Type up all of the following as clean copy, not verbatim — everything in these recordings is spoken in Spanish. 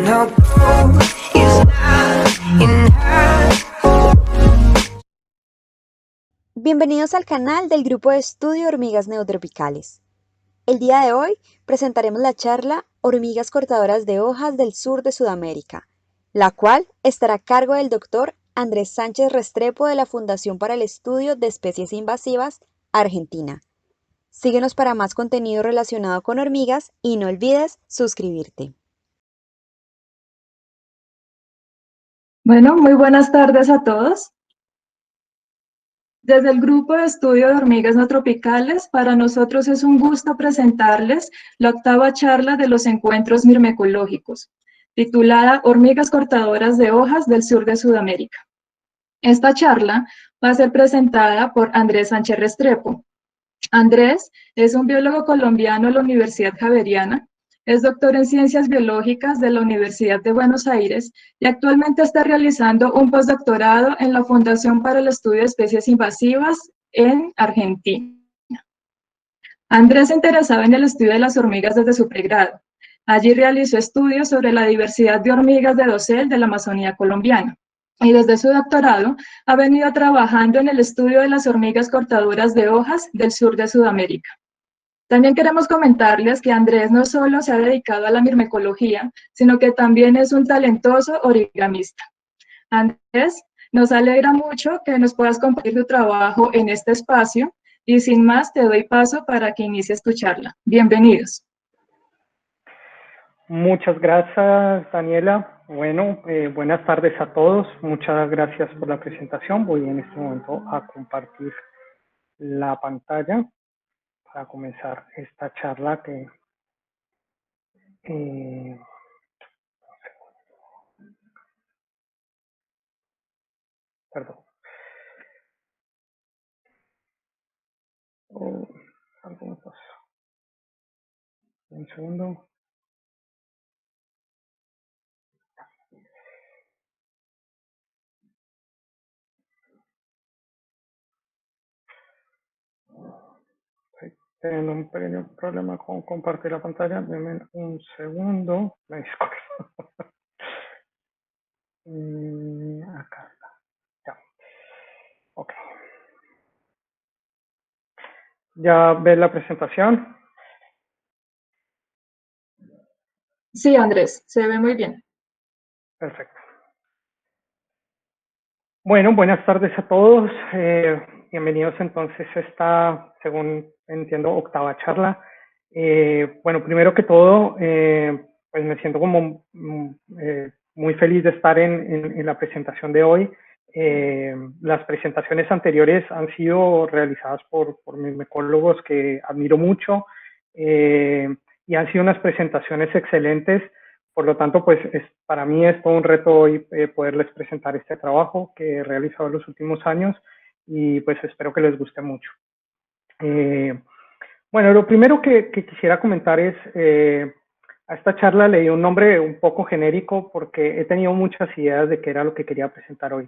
her goal is not in her. Bienvenidos al canal del Grupo de Estudio Hormigas Neotropicales. El día de hoy presentaremos la charla Hormigas cortadoras de hojas del sur de Sudamérica, la cual estará a cargo del doctor Andrés Sánchez Restrepo de la Fundación para el Estudio de Especies Invasivas, Argentina. Síguenos para más contenido relacionado con hormigas y no olvides suscribirte. Bueno, muy buenas tardes a todos. Desde el Grupo de Estudio de Hormigas No Tropicales, para nosotros es un gusto presentarles la octava charla de los encuentros mirmecológicos, titulada Hormigas cortadoras de hojas del sur de Sudamérica. Esta charla va a ser presentada por Andrés Sánchez Restrepo. Andrés es un biólogo colombiano de la Universidad Javeriana, es doctor en Ciencias Biológicas de la Universidad de Buenos Aires y actualmente está realizando un postdoctorado en la Fundación para el Estudio de Especies Invasivas en Argentina. Andrés se interesaba en el estudio de las hormigas desde su pregrado. Allí realizó estudios sobre la diversidad de hormigas de dosel de la Amazonía colombiana. Y desde su doctorado ha venido trabajando en el estudio de las hormigas cortadoras de hojas del sur de Sudamérica. También queremos comentarles que Andrés no solo se ha dedicado a la mirmecología, sino que también es un talentoso origamista. Andrés, nos alegra mucho que nos puedas compartir tu trabajo en este espacio y sin más te doy paso para que inicies tu charla. Bienvenidos. Muchas gracias, Daniela. Bueno, buenas tardes a todos. Muchas gracias por la presentación. Voy en este momento a compartir la pantalla para comenzar esta charla que perdón. Un segundo. Estoy teniendo un pequeño problema con compartir la pantalla. Denme un segundo. Me disculpo. Acá está. Ya. Ok. ¿Ya ves la presentación? Sí, Andrés, se ve muy bien. Perfecto. Bueno, buenas tardes a todos. Bienvenidos entonces a esta, según entiendo, octava charla. Bueno, primero que todo, pues me siento como muy feliz de estar en la presentación de hoy. Las presentaciones anteriores han sido realizadas por mirmecólogos que admiro mucho y han sido unas presentaciones excelentes. Por lo tanto, pues para mí es todo un reto hoy poderles presentar este trabajo que he realizado en los últimos años y pues espero que les guste mucho. Bueno, lo primero que quisiera comentar es, a esta charla le di un nombre un poco genérico porque he tenido muchas ideas de qué era lo que quería presentar hoy.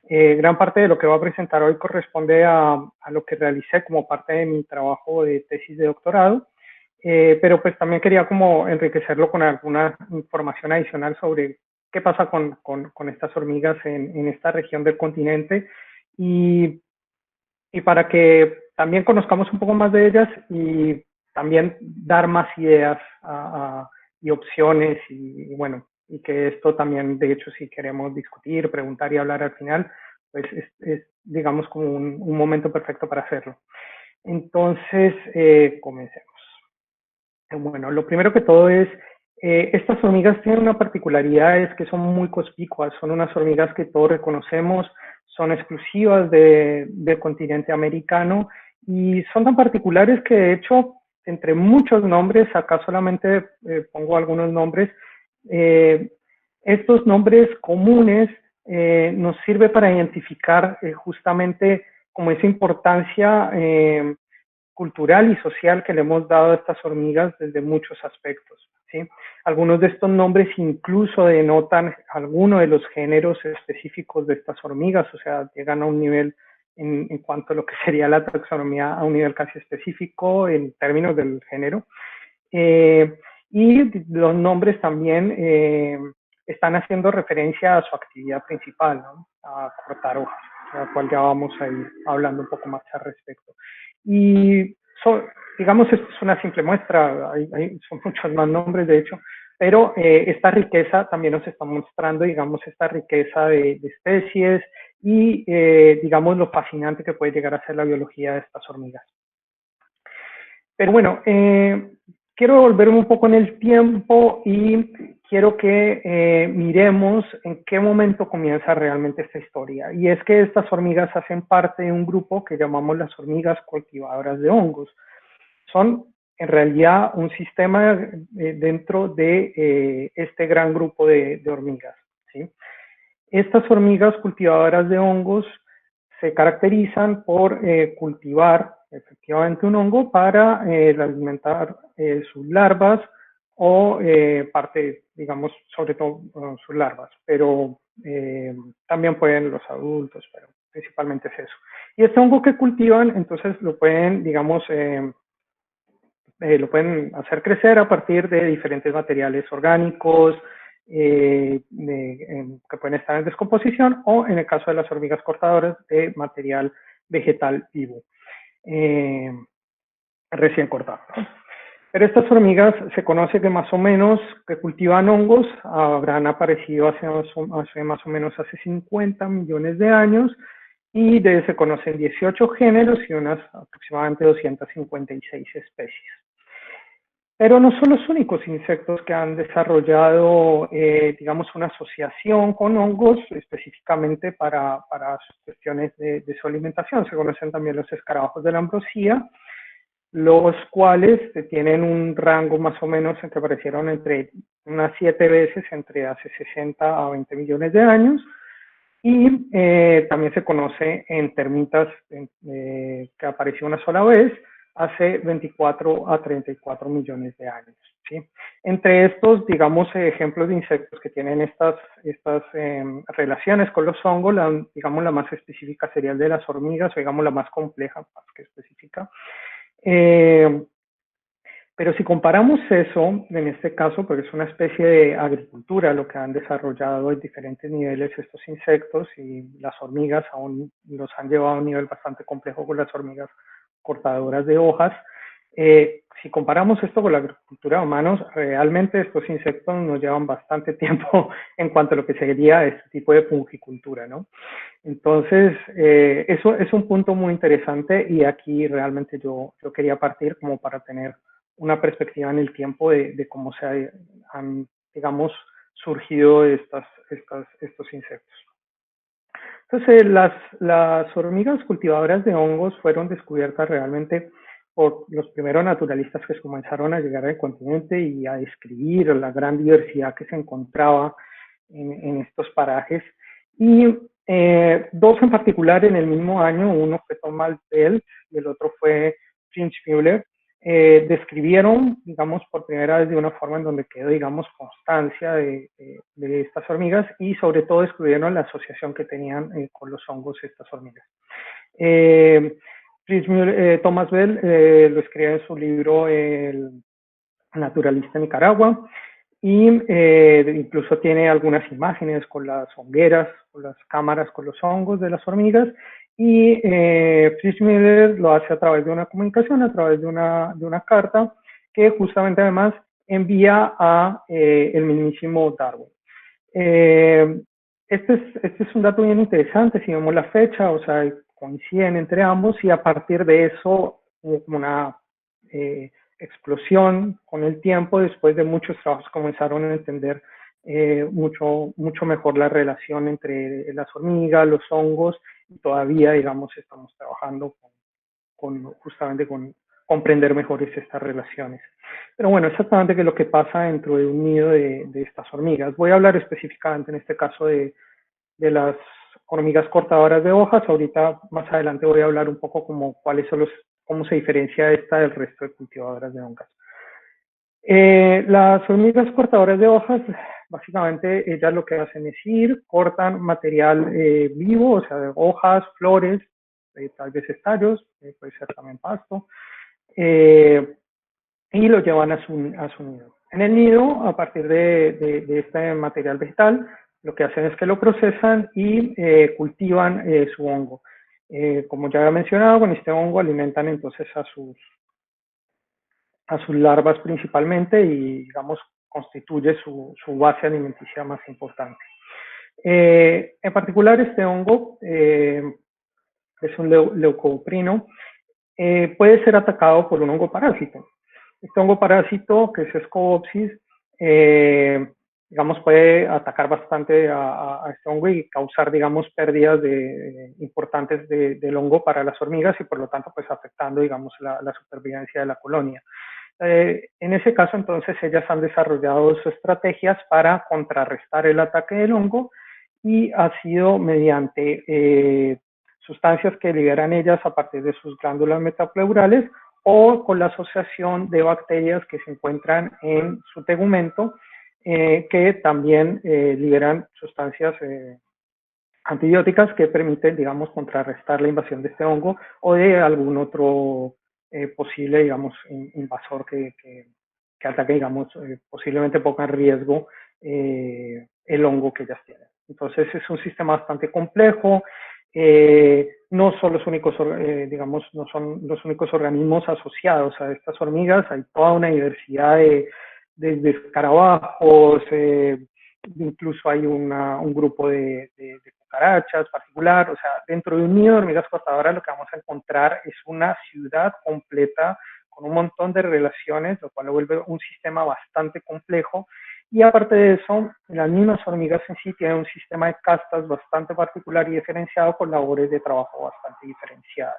Gran parte de lo que voy a presentar hoy corresponde a lo que realicé como parte de mi trabajo de tesis de doctorado. Pero pues también quería como enriquecerlo con alguna información adicional sobre qué pasa con estas hormigas en esta región del continente y para que también conozcamos un poco más de ellas y también dar más ideas y opciones y bueno, y que esto también, de hecho, si queremos discutir, preguntar y hablar al final, pues es digamos como un momento perfecto para hacerlo. Entonces, comencemos. Bueno, lo primero que todo es, estas hormigas tienen una particularidad, es que son muy conspicuas, son unas hormigas que todos reconocemos, son exclusivas del continente americano y son tan particulares que de hecho, entre muchos nombres, acá solamente pongo algunos nombres, estos nombres comunes nos sirve para identificar justamente como esa importancia cultural y social que le hemos dado a estas hormigas desde muchos aspectos, ¿sí? Algunos de estos nombres incluso denotan algunos de los géneros específicos de estas hormigas, o sea, llegan a un nivel en cuanto a lo que sería la taxonomía, a un nivel casi específico en términos del género. y los nombres también están haciendo referencia a su actividad principal, ¿no? A cortar hojas, de la cual ya vamos a ir hablando un poco más al respecto. Y digamos, esto es una simple muestra, son muchos más nombres de hecho, pero esta riqueza también nos está mostrando, digamos, esta riqueza de especies y, digamos, lo fascinante que puede llegar a ser la biología de estas hormigas. Pero bueno, quiero volverme un poco en el tiempo y quiero que miremos en qué momento comienza realmente esta historia. Y es que estas hormigas hacen parte de un grupo que llamamos las hormigas cultivadoras de hongos. Son en realidad un sistema dentro de este gran grupo de hormigas, ¿sí? Estas hormigas cultivadoras de hongos se caracterizan por cultivar efectivamente un hongo para alimentar sus larvas o parte, digamos, sobre todo sus larvas, pero también pueden los adultos, pero principalmente es eso. Y este hongo que cultivan, entonces lo pueden, digamos, lo pueden hacer crecer a partir de diferentes materiales orgánicos que pueden estar en descomposición o, en el caso de las hormigas cortadoras, de material vegetal vivo recién cortado, ¿no? Pero estas hormigas se conoce que más o menos que cultivan hongos habrán aparecido hace más o menos hace 50 millones de años y se conocen 18 géneros y unas aproximadamente 256 especies. Pero no son los únicos insectos que han desarrollado, digamos, una asociación con hongos específicamente para cuestiones de su alimentación. Se conocen también los escarabajos de la ambrosía, los cuales tienen un rango más o menos que aparecieron entre unas 7 veces entre hace 60 a 20 millones de años. Y también se conoce en termitas que apareció una sola vez hace 24 a 34 millones de años, ¿sí? Entre estos, digamos, ejemplos de insectos que tienen estas relaciones con los hongos, digamos, la más específica sería el de las hormigas, o digamos la más compleja, más que específica. Pero si comparamos eso, en este caso, porque es una especie de agricultura lo que han desarrollado en diferentes niveles estos insectos, y las hormigas aún los han llevado a un nivel bastante complejo con las hormigas cortadoras de hojas. Si comparamos esto con la agricultura de humanos, realmente estos insectos nos llevan bastante tiempo en cuanto a lo que sería este tipo de fungicultura, ¿no? Entonces, eso es un punto muy interesante y aquí realmente yo quería partir como para tener una perspectiva en el tiempo de cómo se han, digamos, surgido estos insectos. Entonces, las hormigas cultivadoras de hongos fueron descubiertas realmente por los primeros naturalistas que comenzaron a llegar al continente y a describir la gran diversidad que se encontraba en estos parajes. Y dos en particular en el mismo año, uno fue Thomas Bell y el otro fue Prince Müller, describieron, digamos, por primera vez de una forma en donde quedó, digamos, constancia de estas hormigas y sobre todo descubrieron la asociación que tenían con los hongos estas hormigas. Thomas Bell lo escribe en su libro El naturalista en Nicaragua y incluso tiene algunas imágenes con las hongueras, con las cámaras, con los hongos de las hormigas. Y Fritz Müller lo hace a través de una comunicación, a través de una carta que justamente además envía a el mismísimo Darwin. Este es un dato bien interesante, si vemos la fecha, o sea, coinciden entre ambos y a partir de eso una explosión con el tiempo, después de muchos trabajos comenzaron a entender mucho mejor la relación entre las hormigas, los hongos, y todavía, digamos, estamos trabajando justamente con comprender mejor estas relaciones. Pero bueno, exactamente qué es lo que pasa dentro de un nido de estas hormigas. Voy a hablar específicamente en este caso de las hormigas cortadoras de hojas. Ahorita, más adelante, voy a hablar un poco como cómo se diferencia esta del resto de cultivadoras de hongos. Las hormigas cortadoras de hojas, básicamente ellas lo que hacen es cortan material vivo, o sea, de hojas, flores, tal vez estallos, puede ser también pasto, y lo llevan a su nido. En el nido, a partir de este material vegetal, lo que hacen es que lo procesan y cultivan su hongo. Como ya había mencionado, con este hongo alimentan entonces a sus larvas principalmente y, digamos, constituye su base alimenticia más importante. En particular, este hongo, es un leucoprino, puede ser atacado por un hongo parásito. Este hongo parásito, que es Scopsis, digamos, puede atacar bastante a este hongo y causar, digamos, pérdidas importantes del hongo para las hormigas y por lo tanto, pues afectando, digamos, la supervivencia de la colonia. En ese caso, entonces, ellas han desarrollado estrategias para contrarrestar el ataque del hongo y ha sido mediante sustancias que liberan ellas a partir de sus glándulas metapleurales o con la asociación de bacterias que se encuentran en su tegumento, que también liberan sustancias antibióticas que permiten, digamos, contrarrestar la invasión de este hongo o de algún otro posible, digamos, invasor que ataque, digamos, posiblemente ponga en riesgo el hongo que ellas tienen. Entonces es un sistema bastante complejo. No son los únicos, digamos, no son los únicos organismos asociados a estas hormigas. Hay toda una diversidad de escarabajos, incluso hay un grupo de cucarachas particular. O sea, dentro de un nido de hormigas cortadoras lo que vamos a encontrar es una ciudad completa con un montón de relaciones, lo cual lo vuelve un sistema bastante complejo. Y aparte de eso, las mismas hormigas en sí tienen un sistema de castas bastante particular y diferenciado con labores de trabajo bastante diferenciadas.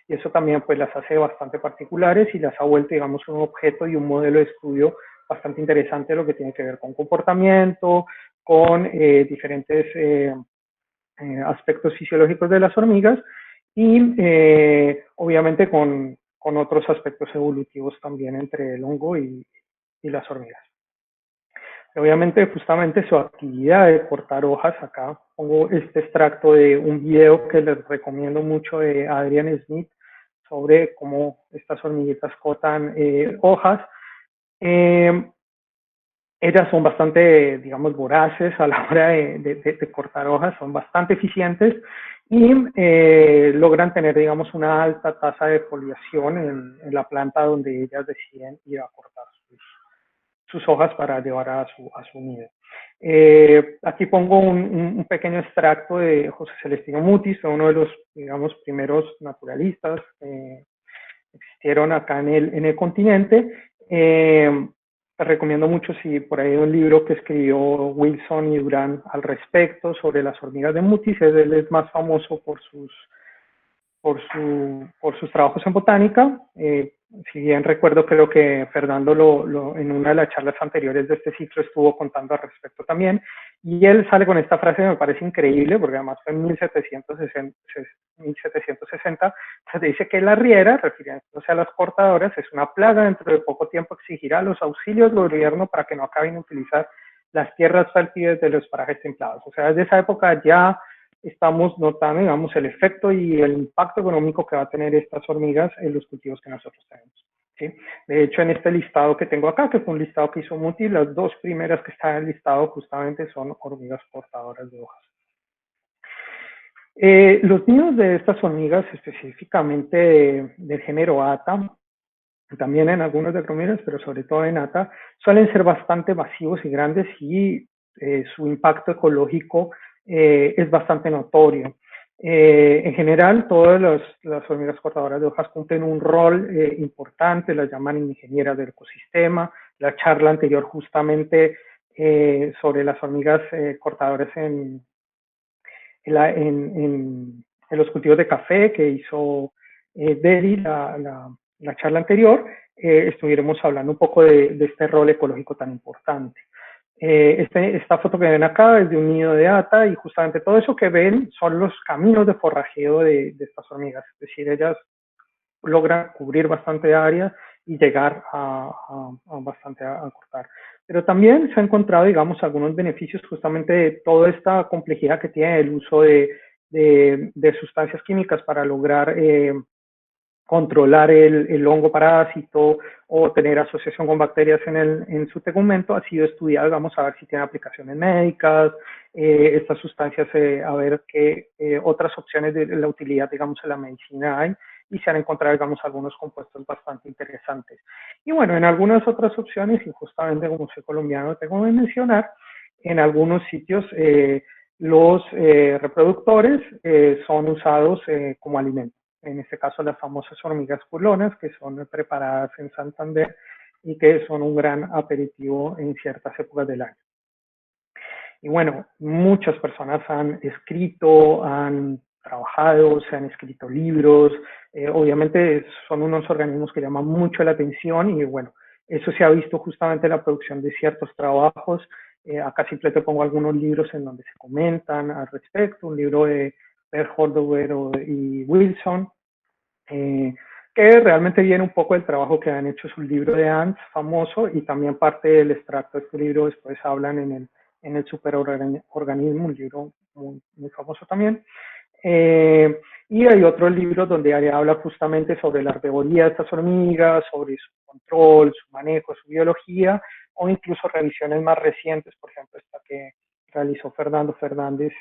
Y eso también pues las hace bastante particulares y las ha vuelto, digamos, un objeto y un modelo de estudio bastante interesante, lo que tiene que ver con comportamiento, con diferentes aspectos fisiológicos de las hormigas y obviamente con otros aspectos evolutivos también entre el hongo y las hormigas. Obviamente, justamente su actividad de cortar hojas, acá pongo este extracto de un video que les recomiendo mucho de Adrian Smith sobre cómo estas hormiguitas cortan hojas. Ellas son bastante, digamos, voraces a la hora de cortar hojas, son bastante eficientes y logran tener, digamos, una alta tasa de foliación en la planta donde ellas deciden ir a cortar sus hojas para llevar a su nido. Aquí pongo un pequeño extracto de José Celestino Mutis, fue uno de los, digamos, primeros naturalistas que existieron acá en el continente. Te recomiendo mucho si por ahí hay un libro que escribió Wilson y Durán al respecto sobre las hormigas de Mutis. Él es más famoso por sus trabajos en botánica. Si bien recuerdo, creo que Fernando en una de las charlas anteriores de este ciclo estuvo contando al respecto también, y él sale con esta frase que me parece increíble, porque además fue en 1760, se dice que la riera, refiriéndose a las cortadoras, es una plaga, dentro de poco tiempo exigirá los auxilios del gobierno para que no acaben de utilizar las tierras fértiles de los parajes templados. O sea, desde esa época ya estamos notando, digamos, el efecto y el impacto económico que va a tener estas hormigas en los cultivos que nosotros tenemos, ¿sí? De hecho, en este listado que tengo acá, que fue un listado que hizo Muti, las dos primeras que están en el listado justamente son hormigas portadoras de hojas. Los nidos de estas hormigas, específicamente del género Ata, también en algunos de Cromeras, pero sobre todo en Ata, suelen ser bastante masivos y grandes y su impacto ecológico es bastante notorio. En general, todas las hormigas cortadoras de hojas cumplen un rol importante, las llaman ingenieras del ecosistema. La charla anterior justamente sobre las hormigas cortadoras en los cultivos de café que hizo Dedi, la charla anterior, estuviéramos hablando un poco de este rol ecológico tan importante. Esta foto que ven acá es de un nido de Ata y justamente todo eso que ven son los caminos de forrajeo de estas hormigas, es decir, ellas logran cubrir bastante área y llegar a bastante a cortar. Pero también se ha encontrado, digamos, algunos beneficios justamente de toda esta complejidad que tiene el uso de sustancias químicas para lograr controlar el hongo parásito o tener asociación con bacterias en su tegumento, ha sido estudiado, vamos a ver si tiene aplicaciones médicas, estas sustancias, a ver qué otras opciones de la utilidad, digamos, en la medicina hay, y se han encontrado, digamos, algunos compuestos bastante interesantes. Y bueno, en algunas otras opciones, y justamente como soy colombiano, tengo que mencionar, en algunos sitios los reproductores son usados como alimento. En este caso las famosas hormigas culonas, que son preparadas en Santander y que son un gran aperitivo en ciertas épocas del año. Y bueno, muchas personas han escrito, han trabajado, se han escrito libros, obviamente son unos organismos que llaman mucho la atención y bueno, eso se ha visto justamente en la producción de ciertos trabajos. Acá siempre te pongo algunos libros en donde se comentan al respecto, un libro de Per Holdover y Wilson, que realmente viene un poco del trabajo que han hecho, su libro de Ants famoso, y también parte del extracto de este libro después hablan en el superorganismo, un libro muy famoso también. Y hay otros libros donde habla justamente sobre la arborería de estas hormigas, sobre su control, su manejo, su biología, o incluso revisiones más recientes, por ejemplo, esta que realizó Fernando Fernández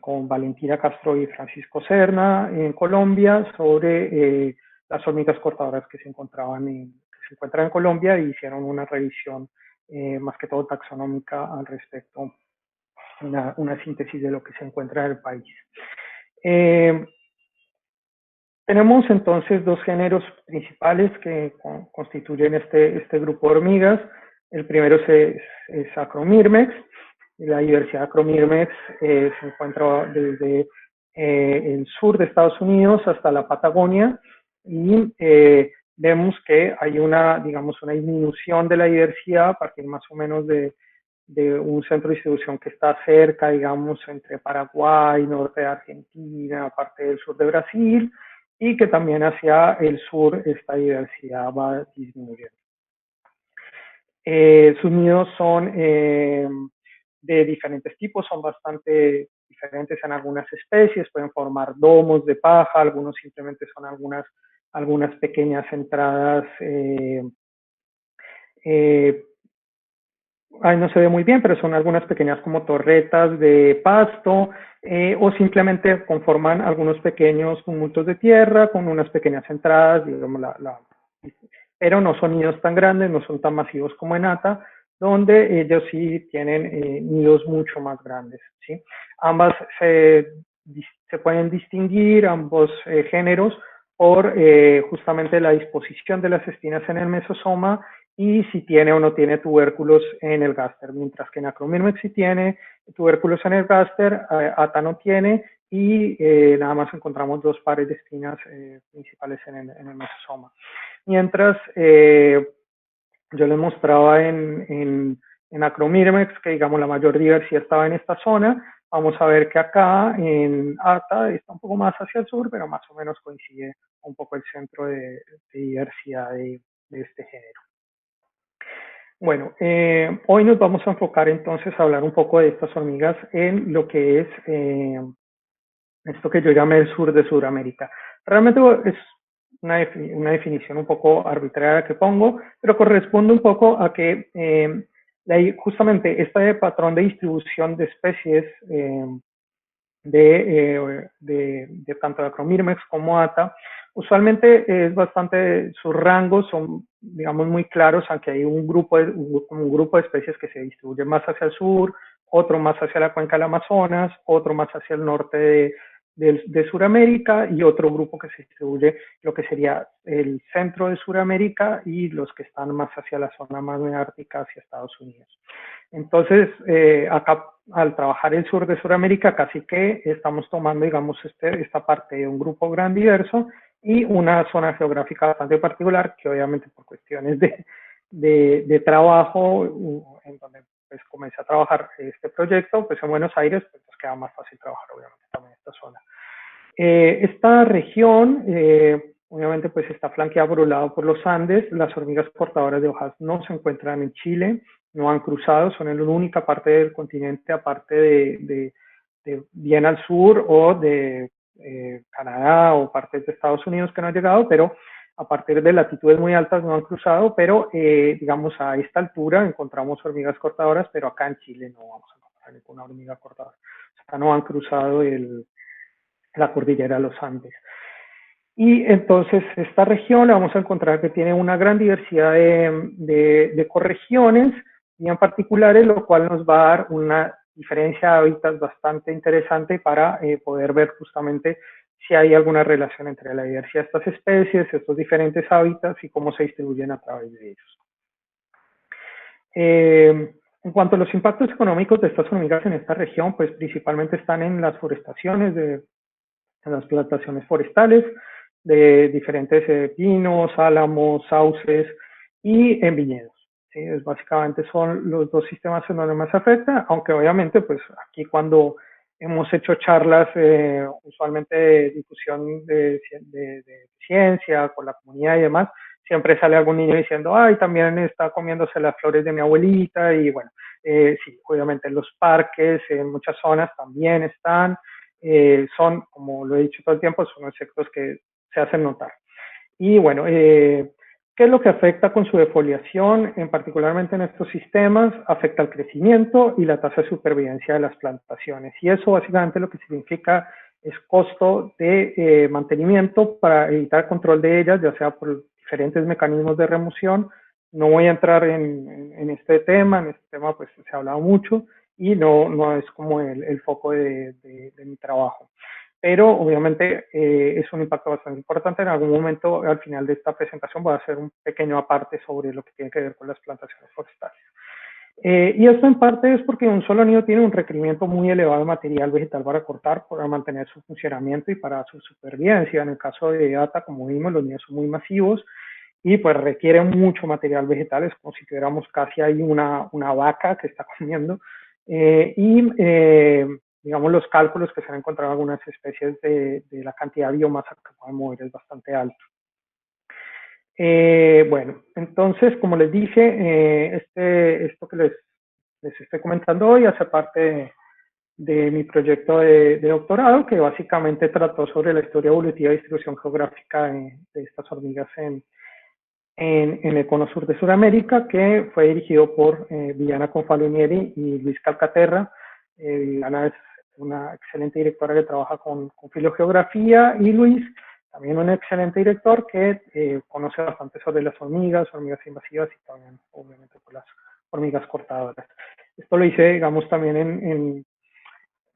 con Valentina Castro y Francisco Serna en Colombia sobre las hormigas cortadoras que se encuentran en Colombia, y hicieron una revisión más que todo taxonómica al respecto, una síntesis de lo que se encuentra en el país. Tenemos entonces dos géneros principales que constituyen este grupo de hormigas. El primero es Acromyrmex. La diversidad de Acromyrmex se encuentra desde el sur de Estados Unidos hasta la Patagonia, y vemos que hay una disminución de la diversidad a partir más o menos de un centro de distribución que está cerca, digamos, entre Paraguay, norte de Argentina, parte del sur de Brasil, y que también hacia el sur esta diversidad va disminuyendo. Sus nidos son de diferentes tipos, son bastante diferentes en algunas especies, pueden formar domos de paja, algunos simplemente son algunas pequeñas entradas, ahí no se ve muy bien, pero son algunas pequeñas como torretas de pasto, o simplemente conforman algunos pequeños tumultos de tierra con unas pequeñas entradas, digamos, pero no son nidos tan grandes, no son tan masivos como en Ata, donde ellos sí tienen nidos mucho más grandes, ¿sí? Ambas se pueden distinguir, ambos géneros, por justamente la disposición de las espinas en el mesosoma y si tiene o no tiene tubérculos en el gáster, mientras que en Acromyrmex sí tiene tubérculos en el gáster, Ata no tiene, y nada más encontramos dos pares de espinas principales en el mesosoma. Mientras yo les mostraba en Acromyrmex que, digamos, la mayor diversidad estaba en esta zona. Vamos a ver que acá en Ata está un poco más hacia el sur, pero más o menos coincide un poco el centro de diversidad de este género. Bueno, hoy nos vamos a enfocar entonces a hablar un poco de estas hormigas en lo que es esto que yo llamé el sur de Sudamérica. Realmente es una definición un poco arbitraria que pongo, pero corresponde un poco a que justamente este patrón de distribución de especies de tanto de Acromyrmex como Ata, usualmente es bastante, sus rangos son, digamos, muy claros, aunque hay un grupo de especies que se distribuyen más hacia el sur, otro más hacia la cuenca del Amazonas, otro más hacia el norte de Sudamérica, y otro grupo que se distribuye lo que sería el centro de Sudamérica y los que están más hacia la zona más neártica, hacia Estados Unidos. Entonces, acá al trabajar el sur de Sudamérica, casi que estamos tomando, digamos, esta parte de un grupo gran diverso y una zona geográfica bastante particular, que obviamente por cuestiones de trabajo, en donde pues comencé a trabajar este proyecto, pues en Buenos Aires, pues nos queda más fácil trabajar obviamente también en esta zona. Esta región, obviamente, pues está flanqueada por un lado por los Andes. Las hormigas portadoras de hojas no se encuentran en Chile, no han cruzado, son en la única parte del continente, aparte de bien al sur o Canadá o partes de Estados Unidos que no han llegado, pero a partir de latitudes muy altas no han cruzado, pero digamos a esta altura encontramos hormigas cortadoras, pero acá en Chile no vamos a encontrar ninguna hormiga cortadora. O sea, no han cruzado la cordillera de los Andes. Y entonces esta región vamos a encontrar que tiene una gran diversidad de ecorregiones y en particulares, lo cual nos va a dar una diferencia de hábitats bastante interesante para poder ver justamente si hay alguna relación entre la diversidad de estas especies, estos diferentes hábitats y cómo se distribuyen a través de ellos. En cuanto a los impactos económicos de estas hormigas en esta región, pues principalmente están en las forestaciones, en las plantaciones forestales, de diferentes pinos, álamos, sauces y en viñedos. ¿Sí? Básicamente son los dos sistemas en donde más afecta, aunque obviamente pues aquí cuando hemos hecho charlas usualmente de difusión de ciencia con la comunidad y demás, siempre sale algún niño diciendo, ay, también está comiéndose las flores de mi abuelita y bueno, sí, obviamente en los parques, en muchas zonas también están, son, como lo he dicho todo el tiempo, son insectos que se hacen notar. Y bueno, ¿qué es lo que afecta con su defoliación? Particularmente en estos sistemas, afecta el crecimiento y la tasa de supervivencia de las plantaciones. Y eso básicamente lo que significa es costo de mantenimiento para evitar control de ellas, ya sea por diferentes mecanismos de remoción. No voy a entrar en este tema pues se ha hablado mucho y no es como el foco de mi trabajo. Pero obviamente es un impacto bastante importante. En algún momento, al final de esta presentación, voy a hacer un pequeño aparte sobre lo que tiene que ver con las plantaciones forestales. Y esto en parte es porque un solo nido tiene un requerimiento muy elevado de material vegetal para cortar, para mantener su funcionamiento y para su supervivencia. En el caso de ATA, como vimos, los nidos son muy masivos y pues requieren mucho material vegetal, es como si tuviéramos casi ahí una vaca que está comiendo. Digamos, los cálculos que se han encontrado en algunas especies de la cantidad de biomasa que pueden mover es bastante alto. Bueno, entonces, como les dije, esto que les estoy comentando hoy hace parte de mi proyecto de doctorado, que básicamente trató sobre la historia evolutiva y distribución geográfica de estas hormigas en el cono sur de Sudamérica, que fue dirigido por Viviana Confalonieri y Luis Calcaterra. Viviana es una excelente directora que trabaja con filogeografía y Luis, también un excelente director que conoce bastante sobre las hormigas invasivas y también obviamente por las hormigas cortadoras. Esto lo hice, digamos, también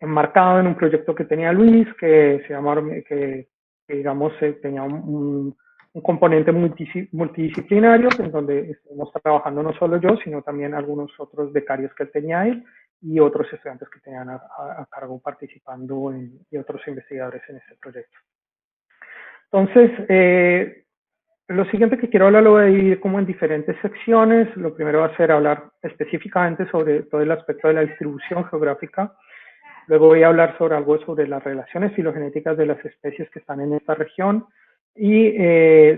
enmarcado en un proyecto que tenía Luis, que se llama, que digamos, tenía un componente multidisciplinario, en donde estamos trabajando no solo yo, sino también algunos otros becarios que él tenía él y otros estudiantes que tenían a cargo participando y otros investigadores en este proyecto. Entonces, lo siguiente que quiero hablar lo voy a dividir como en diferentes secciones. Lo primero va a ser hablar específicamente sobre todo el aspecto de la distribución geográfica. Luego voy a hablar sobre algo sobre las relaciones filogenéticas de las especies que están en esta región y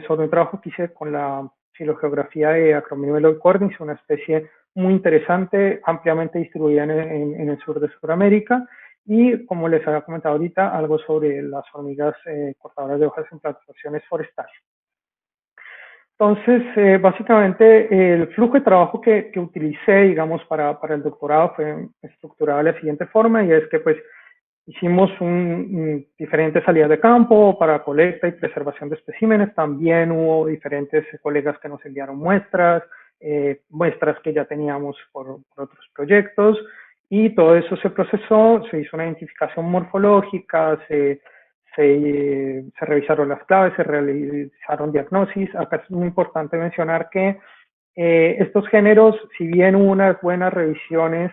sobre un trabajo que hice con la filogeografía de Acromymeloi cornis, una especie muy interesante, ampliamente distribuida en el sur de Sudamérica, y como les había comentado ahorita, algo sobre las hormigas cortadoras de hojas en plantaciones forestales. Entonces, básicamente, el flujo de trabajo que utilicé, digamos, para el doctorado fue estructurado de la siguiente forma, y es que, pues, hicimos diferentes salidas de campo para colecta y preservación de especímenes. También hubo diferentes colegas que nos enviaron muestras, muestras que ya teníamos por otros proyectos, y todo eso se procesó, se hizo una identificación morfológica, se revisaron las claves, se realizaron diagnosis. Acá es muy importante mencionar que estos géneros, si bien hubo unas buenas revisiones,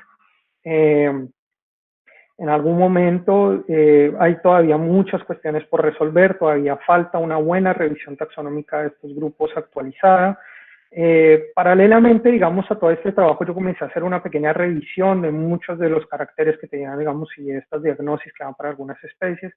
en algún momento hay todavía muchas cuestiones por resolver, todavía falta una buena revisión taxonómica de estos grupos actualizada. Paralelamente, digamos, a todo este trabajo, yo comencé a hacer una pequeña revisión de muchos de los caracteres que tenían, digamos, y estas diagnosis que dan para algunas especies,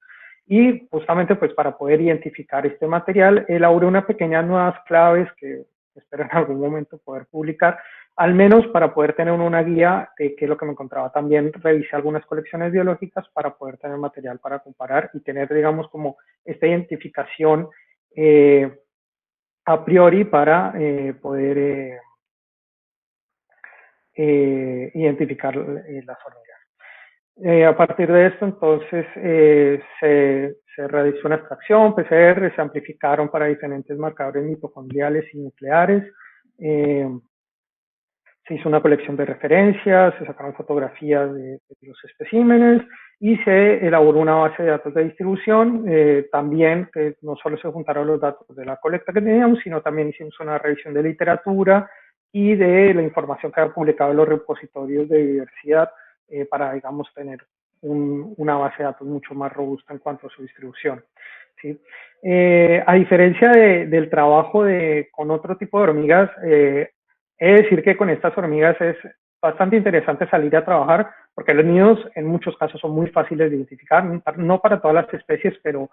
y justamente pues para poder identificar este material, elaboré unas pequeñas nuevas claves que espero en algún momento poder publicar, al menos para poder tener una guía de qué es lo que me encontraba. También revisé algunas colecciones biológicas para poder tener material para comparar y tener, digamos, como esta identificación a priori para poder identificar las hormigas. A partir de esto, entonces, se realizó una extracción, PCR, se amplificaron para diferentes marcadores mitocondriales y nucleares. Se hizo una colección de referencias, se sacaron fotografías de los especímenes y se elaboró una base de datos de distribución. También, que no solo se juntaron los datos de la colecta que teníamos, sino también hicimos una revisión de literatura y de la información que había publicado en los repositorios de diversidad para, digamos, tener una base de datos mucho más robusta en cuanto a su distribución. ¿Sí? A diferencia del trabajo con otro tipo de hormigas, he de decir que con estas hormigas es bastante interesante salir a trabajar porque los nidos en muchos casos son muy fáciles de identificar, no para todas las especies, pero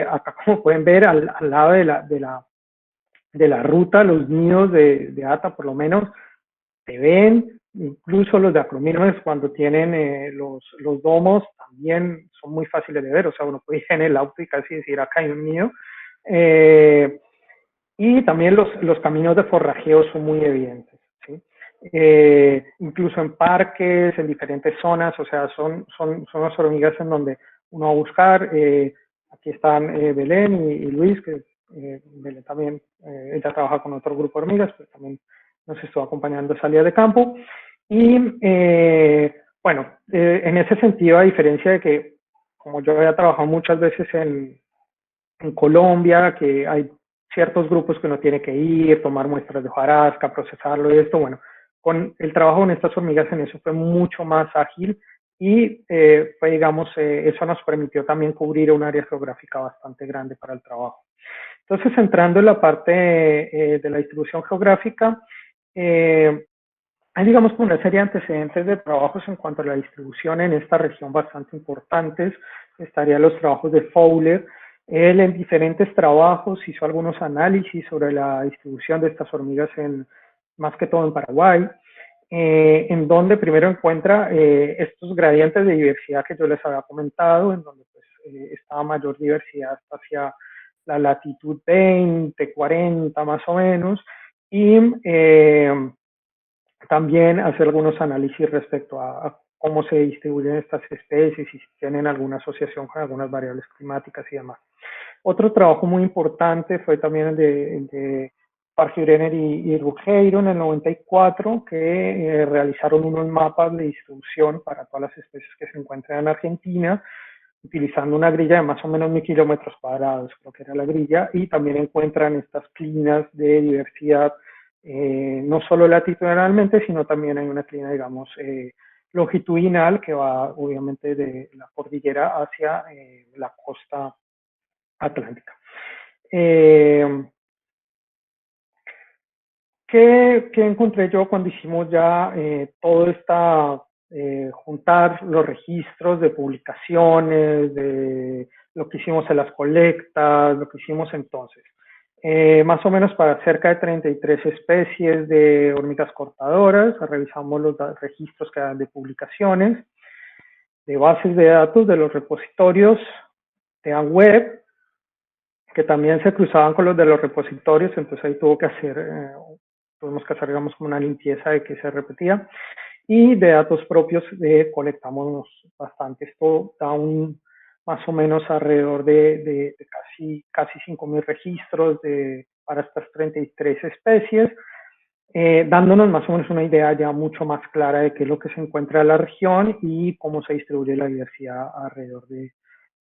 acá como pueden ver al lado de la ruta, los nidos de ata por lo menos se ven, incluso los de acrominoes cuando tienen los domos también son muy fáciles de ver, o sea, uno puede ir en el auto y casi decir acá hay un nido. Y también los caminos de forrajeo son muy evidentes, ¿sí? Incluso en parques, en diferentes zonas, o sea, son las hormigas en donde uno va a buscar. Aquí están Belén y Luis, que Belén también, ella trabaja con otro grupo de hormigas, pero también nos estuvo acompañando en salida de campo. Y bueno, en ese sentido, a diferencia de que, como yo había trabajado muchas veces en Colombia, que hay ciertos grupos que uno tiene que ir, tomar muestras de hojarasca, procesarlo y esto, bueno, con el trabajo con estas hormigas en eso fue mucho más ágil y fue, digamos, eso nos permitió también cubrir un área geográfica bastante grande para el trabajo. Entonces, entrando en la parte de la distribución geográfica, hay, digamos, una serie de antecedentes de trabajos en cuanto a la distribución en esta región bastante importantes. Estarían los trabajos de Fowler. Él en diferentes trabajos hizo algunos análisis sobre la distribución de estas hormigas más que todo en Paraguay, en donde primero encuentra estos gradientes de diversidad que yo les había comentado, en donde pues, estaba mayor diversidad hacia la latitud 20, 40 más o menos, y también hacer algunos análisis respecto a cómo se distribuyen estas especies y si tienen alguna asociación con algunas variables climáticas y demás. Otro trabajo muy importante fue también el de Park-Brenner y Ruggiero en el 94, que realizaron unos mapas de distribución para todas las especies que se encuentran en Argentina, utilizando una grilla de más o menos 1000 kilómetros cuadrados, creo que era la grilla, y también encuentran estas clinas de diversidad, no solo latitudinalmente, sino también hay una clina, digamos, longitudinal que va obviamente de la cordillera hacia la costa atlántica. ¿Qué encontré yo cuando hicimos ya todo esta, juntar los registros de publicaciones, de lo que hicimos en las colectas, lo que hicimos entonces? Más o menos para cerca de 33 especies de hormigas cortadoras, revisamos los registros que dan de publicaciones, de bases de datos, de los repositorios, de la web, que también se cruzaban con los de los repositorios, entonces ahí tuvimos que hacer, digamos, como una limpieza de que se repetía, y de datos propios colectamos bastante. Esto da más o menos alrededor de casi 5.000 registros para estas 33 especies, dándonos más o menos una idea ya mucho más clara de qué es lo que se encuentra en la región y cómo se distribuye la diversidad alrededor de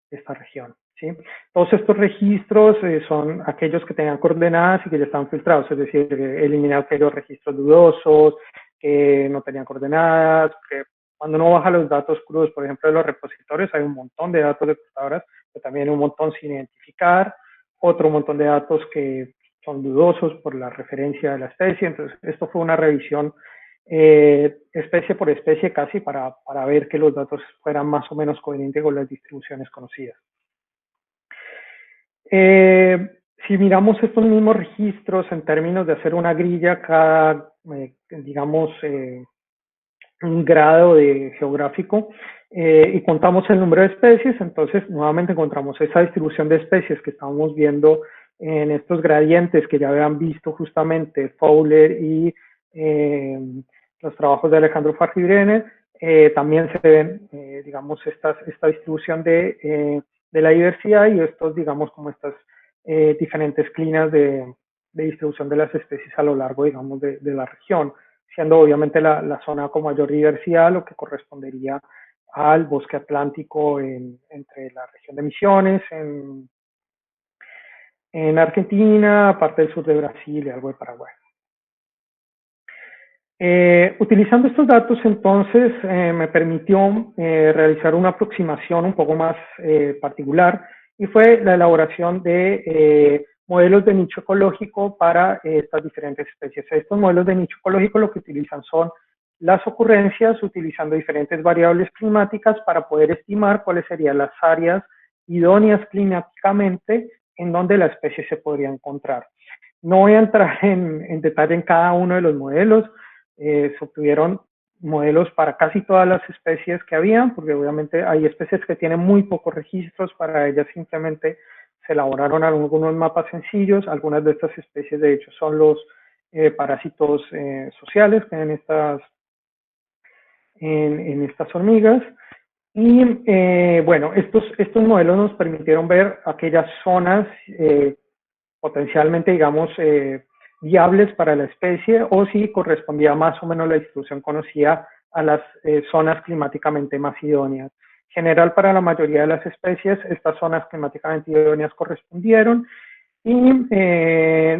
esta región. ¿Sí? Todos estos registros son aquellos que tengan coordenadas y que ya están filtrados, es decir, eliminar aquellos registros dudosos, que no tenían coordenadas, que cuando uno baja los datos crudos, por ejemplo, de los repositorios, hay un montón de datos de computadoras, pero también un montón sin identificar, otro montón de datos que son dudosos por la referencia de la especie. Entonces, esto fue una revisión especie por especie casi para ver que los datos fueran más o menos coherentes con las distribuciones conocidas. Si miramos estos mismos registros en términos de hacer una grilla, cada digamos, un grado geográfico, y contamos el número de especies. Entonces nuevamente encontramos esa distribución de especies que estábamos viendo en estos gradientes que ya habían visto justamente Fowler y los trabajos de Alejandro Fargi-Brener. También se ven, digamos, esta distribución de la diversidad y estos, digamos, como estas diferentes clinas de distribución de las especies a lo largo, digamos, de la región, siendo obviamente la zona con mayor diversidad lo que correspondería al bosque atlántico entre la región de Misiones, en Argentina, parte del sur de Brasil y algo de Paraguay. Utilizando estos datos, entonces, me permitió realizar una aproximación un poco más particular, y fue la elaboración de modelos de nicho ecológico para estas diferentes especies. Estos modelos de nicho ecológico lo que utilizan son las ocurrencias, utilizando diferentes variables climáticas para poder estimar cuáles serían las áreas idóneas climáticamente en donde la especie se podría encontrar. No voy a entrar en detalle en cada uno de los modelos. Se obtuvieron modelos para casi todas las especies que habían, porque obviamente hay especies que tienen muy pocos registros. Para ellas simplemente se elaboraron algunos mapas sencillos. Algunas de estas especies de hecho son los parásitos sociales que en estas hormigas. Y bueno, estos modelos nos permitieron ver aquellas zonas potencialmente, digamos, viables para la especie, o si correspondía más o menos la distribución conocida a las zonas climáticamente más idóneas. En general, para la mayoría de las especies, estas zonas climáticamente idóneas correspondieron, y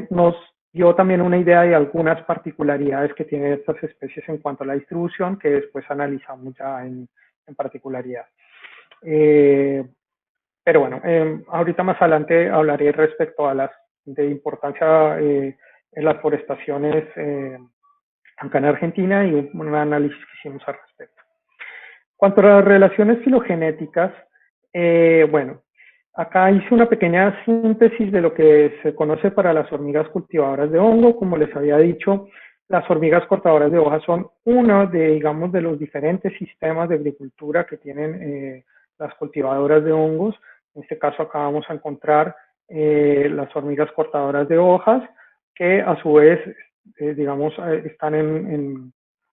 nos dio también una idea de algunas particularidades que tienen estas especies en cuanto a la distribución, que después analizamos ya en particularidad. Pero bueno, ahorita más adelante hablaré respecto a las de importancia en las forestaciones acá en Argentina, y un análisis que hicimos al respecto. En cuanto a las relaciones filogenéticas, bueno, acá hice una pequeña síntesis de lo que se conoce para las hormigas cultivadoras de hongo. Como les había dicho, las hormigas cortadoras de hojas son uno de, digamos, de los diferentes sistemas de agricultura que tienen las cultivadoras de hongos. En este caso acá vamos a encontrar las hormigas cortadoras de hojas, que a su vez, digamos, están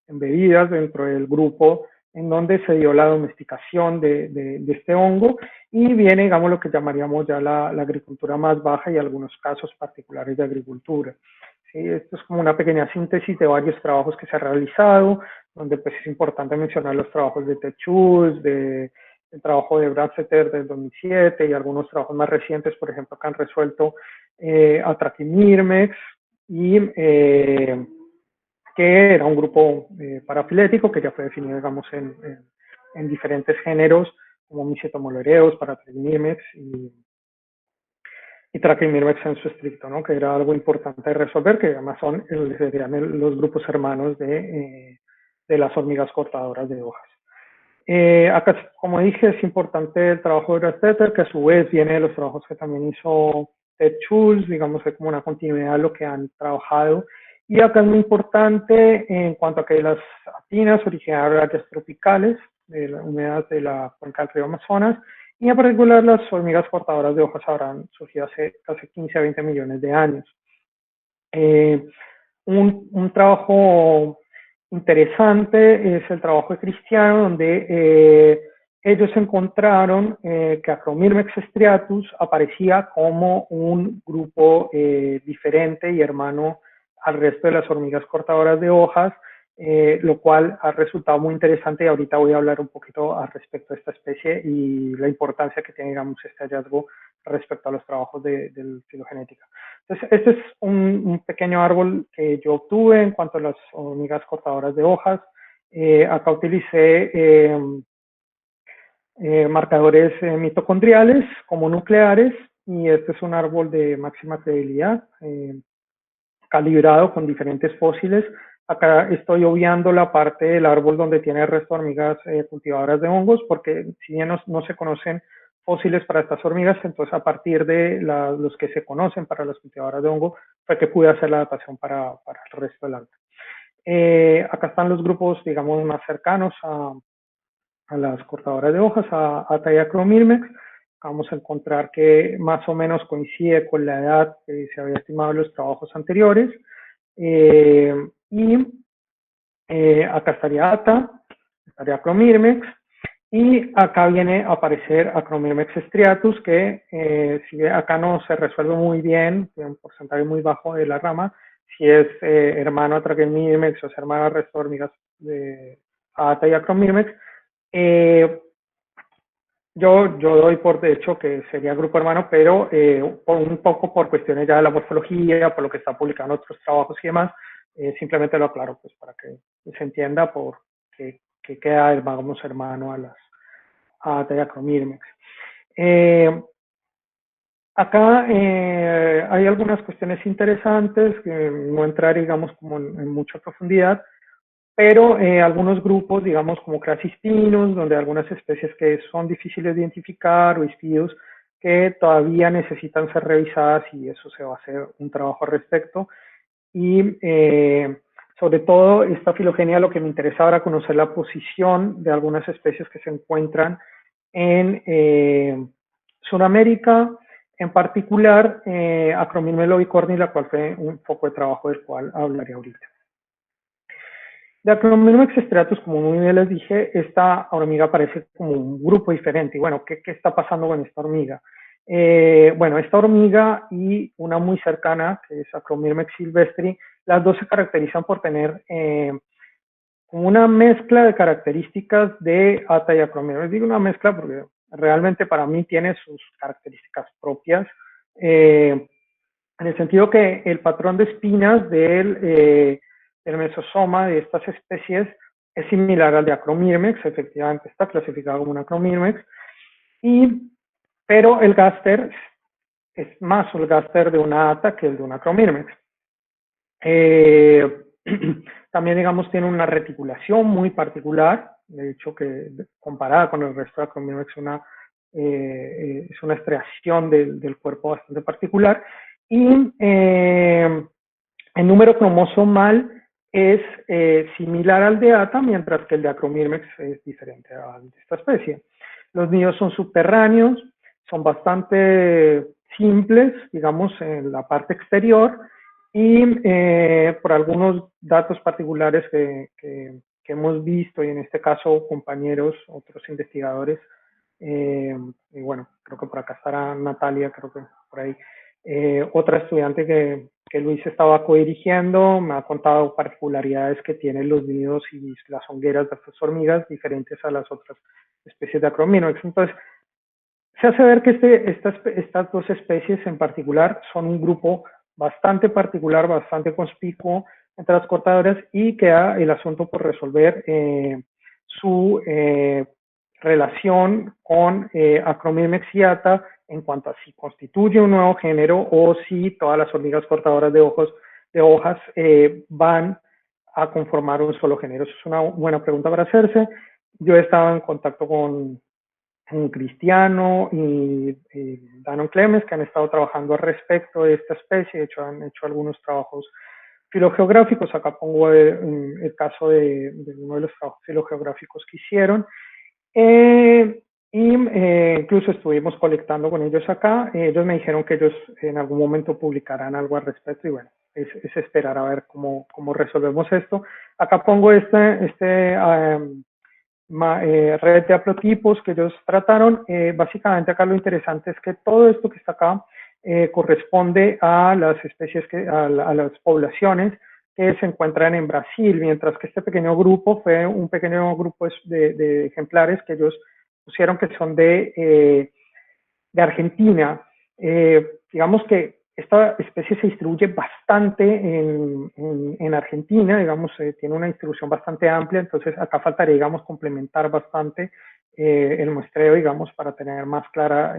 embebidas dentro del grupo en donde se dio la domesticación de este hongo, y viene, digamos, lo que llamaríamos ya la agricultura más baja y algunos casos particulares de agricultura. ¿Sí? Esto es como una pequeña síntesis de varios trabajos que se han realizado, donde pues es importante mencionar los trabajos de Ted Schultz, el trabajo de Brandstetter del 2007, y algunos trabajos más recientes, por ejemplo, que han resuelto Atraquimirmex, y que era un grupo parafilético que ya fue definido, digamos, en diferentes géneros, como Mycetomoloreus, Paratraquimirmex y Traquimirmex en su estricto, ¿no? Que era algo importante de resolver, que además serían los grupos hermanos de las hormigas cortadoras de hojas. Acá, como dije, es importante el trabajo de Brandstetter, que a su vez viene de los trabajos que también hizo Ted Schultz, digamos, es como una continuidad de lo que han trabajado. Y acá es muy importante en cuanto a que las actinas originarias de áreas tropicales, de las humedades de la cuenca del río Amazonas, y en particular las hormigas cortadoras de hojas habrán surgido hace casi 15 a 20 millones de años. Un trabajo interesante es el trabajo de Cristiano, donde ellos encontraron que Acromirmex striatus aparecía como un grupo diferente y hermano al resto de las hormigas cortadoras de hojas, lo cual ha resultado muy interesante, y ahorita voy a hablar un poquito al respecto de esta especie y la importancia que tiene, digamos, este hallazgo respecto a los trabajos de filogenética. Entonces, este es un pequeño árbol que yo obtuve en cuanto a las hormigas cortadoras de hojas. Acá utilicé marcadores mitocondriales como nucleares, y este es un árbol de máxima fidelidad, calibrado con diferentes fósiles. Acá estoy obviando la parte del árbol donde tiene el resto de hormigas cultivadoras de hongos, porque si bien no se conocen fósiles para estas hormigas, entonces a partir de los que se conocen para las cultivadoras de hongo fue que pude hacer la adaptación para el resto del árbol. Acá están los grupos, digamos, más cercanos a las cortadoras de hojas, a Ata y Acromyrmex. Vamos a encontrar que más o menos coincide con la edad que se había estimado en los trabajos anteriores. Acá estaría Ata, estaría Acromyrmex, y acá viene a aparecer Acromyrmex striatus, que si acá no se resuelve muy bien, tiene un porcentaje muy bajo de la rama, si es hermano a Trachymirmex o es hermano al resto de hormigas de Ata y Acromyrmex. Yo doy por de hecho que sería grupo hermano, pero un poco por cuestiones ya de la morfología, por lo que está publicando en otros trabajos y demás, simplemente lo aclaro pues para que se entienda por que queda, vamos, hermano a las a Acromyrmex. Acá hay algunas cuestiones interesantes que no entrar, digamos, como en mucha profundidad, pero algunos grupos, digamos, como Crassispinus, donde algunas especies que son difíciles de identificar, o Ispidus, que todavía necesitan ser revisadas y eso se va a hacer un trabajo al respecto. Y sobre todo esta filogenia, lo que me interesa ahora conocer la posición de algunas especies que se encuentran en Sudamérica, en particular Acromyrmex lobicorni, la cual fue un foco de trabajo del cual hablaré ahorita. De Acromyrmex striatus, como muy bien les dije, esta hormiga parece como un grupo diferente. Y bueno, ¿qué está pasando con esta hormiga? Bueno, esta hormiga y una muy cercana, que es Acromyrmex silvestri, las dos se caracterizan por tener como una mezcla de características de Ata y Acromyrmex. Digo una mezcla porque realmente para mí tiene sus características propias, en el sentido que el patrón de espinas del mesosoma de estas especies es similar al de Acromyrmex, efectivamente está clasificado como un Acromyrmex, pero el gaster es más el gaster de una Ata que el de una Acromyrmex. También, digamos, tiene una reticulación muy particular, de hecho que comparada con el resto de Acromyrmex es una estriación del cuerpo bastante particular, y el número cromosomal es similar al de Ata, mientras que el de Acromyrmex es diferente al de esta especie. Los nidos son subterráneos, son bastante simples, digamos, en la parte exterior, y por algunos datos particulares que hemos visto, y en este caso compañeros, otros investigadores, y bueno, creo que por acá estará Natalia, creo que por ahí, otra estudiante que Luis estaba co-dirigiendo, me ha contado particularidades que tienen los nidos y las hongueras de estas hormigas diferentes a las otras especies de Acromyrmex. Entonces, se hace ver que estas dos especies en particular son un grupo bastante particular, bastante conspicuo entre las cortadoras, y queda el asunto por resolver su relación con Acromyrmex y Ata en cuanto a si constituye un nuevo género o si todas las hormigas cortadoras de hojas van a conformar un solo género. Eso es una buena pregunta para hacerse. Yo he estado en contacto con Cristiano y Danon Clemens, que han estado trabajando al respecto de esta especie. De hecho, han hecho algunos trabajos filogeográficos. Acá pongo el caso de uno de los trabajos filogeográficos que hicieron. Incluso estuvimos colectando con ellos acá. Ellos me dijeron que ellos en algún momento publicarán algo al respecto, y bueno, es esperar a ver cómo resolvemos esto. Acá pongo red de haplotipos que ellos trataron. Básicamente acá lo interesante es que todo esto que está acá corresponde a las especies, a las poblaciones que se encuentran en Brasil, mientras que este pequeño grupo fue un pequeño grupo de ejemplares que ellos pusieron que son de Argentina. Digamos que esta especie se distribuye bastante en Argentina, digamos, tiene una distribución bastante amplia, entonces acá faltaría, digamos, complementar bastante el muestreo, digamos, para tener más clara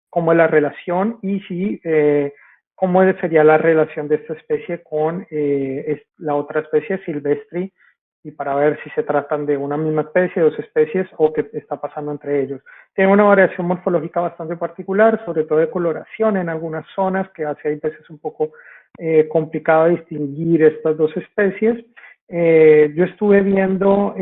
cómo es la relación y si cómo sería la relación de esta especie con la otra especie silvestri, y para ver si se tratan de una misma especie, dos especies, o qué está pasando entre ellos. Tiene una variación morfológica bastante particular, sobre todo de coloración en algunas zonas, que hace a veces un poco complicado distinguir estas dos especies. Yo estuve viendo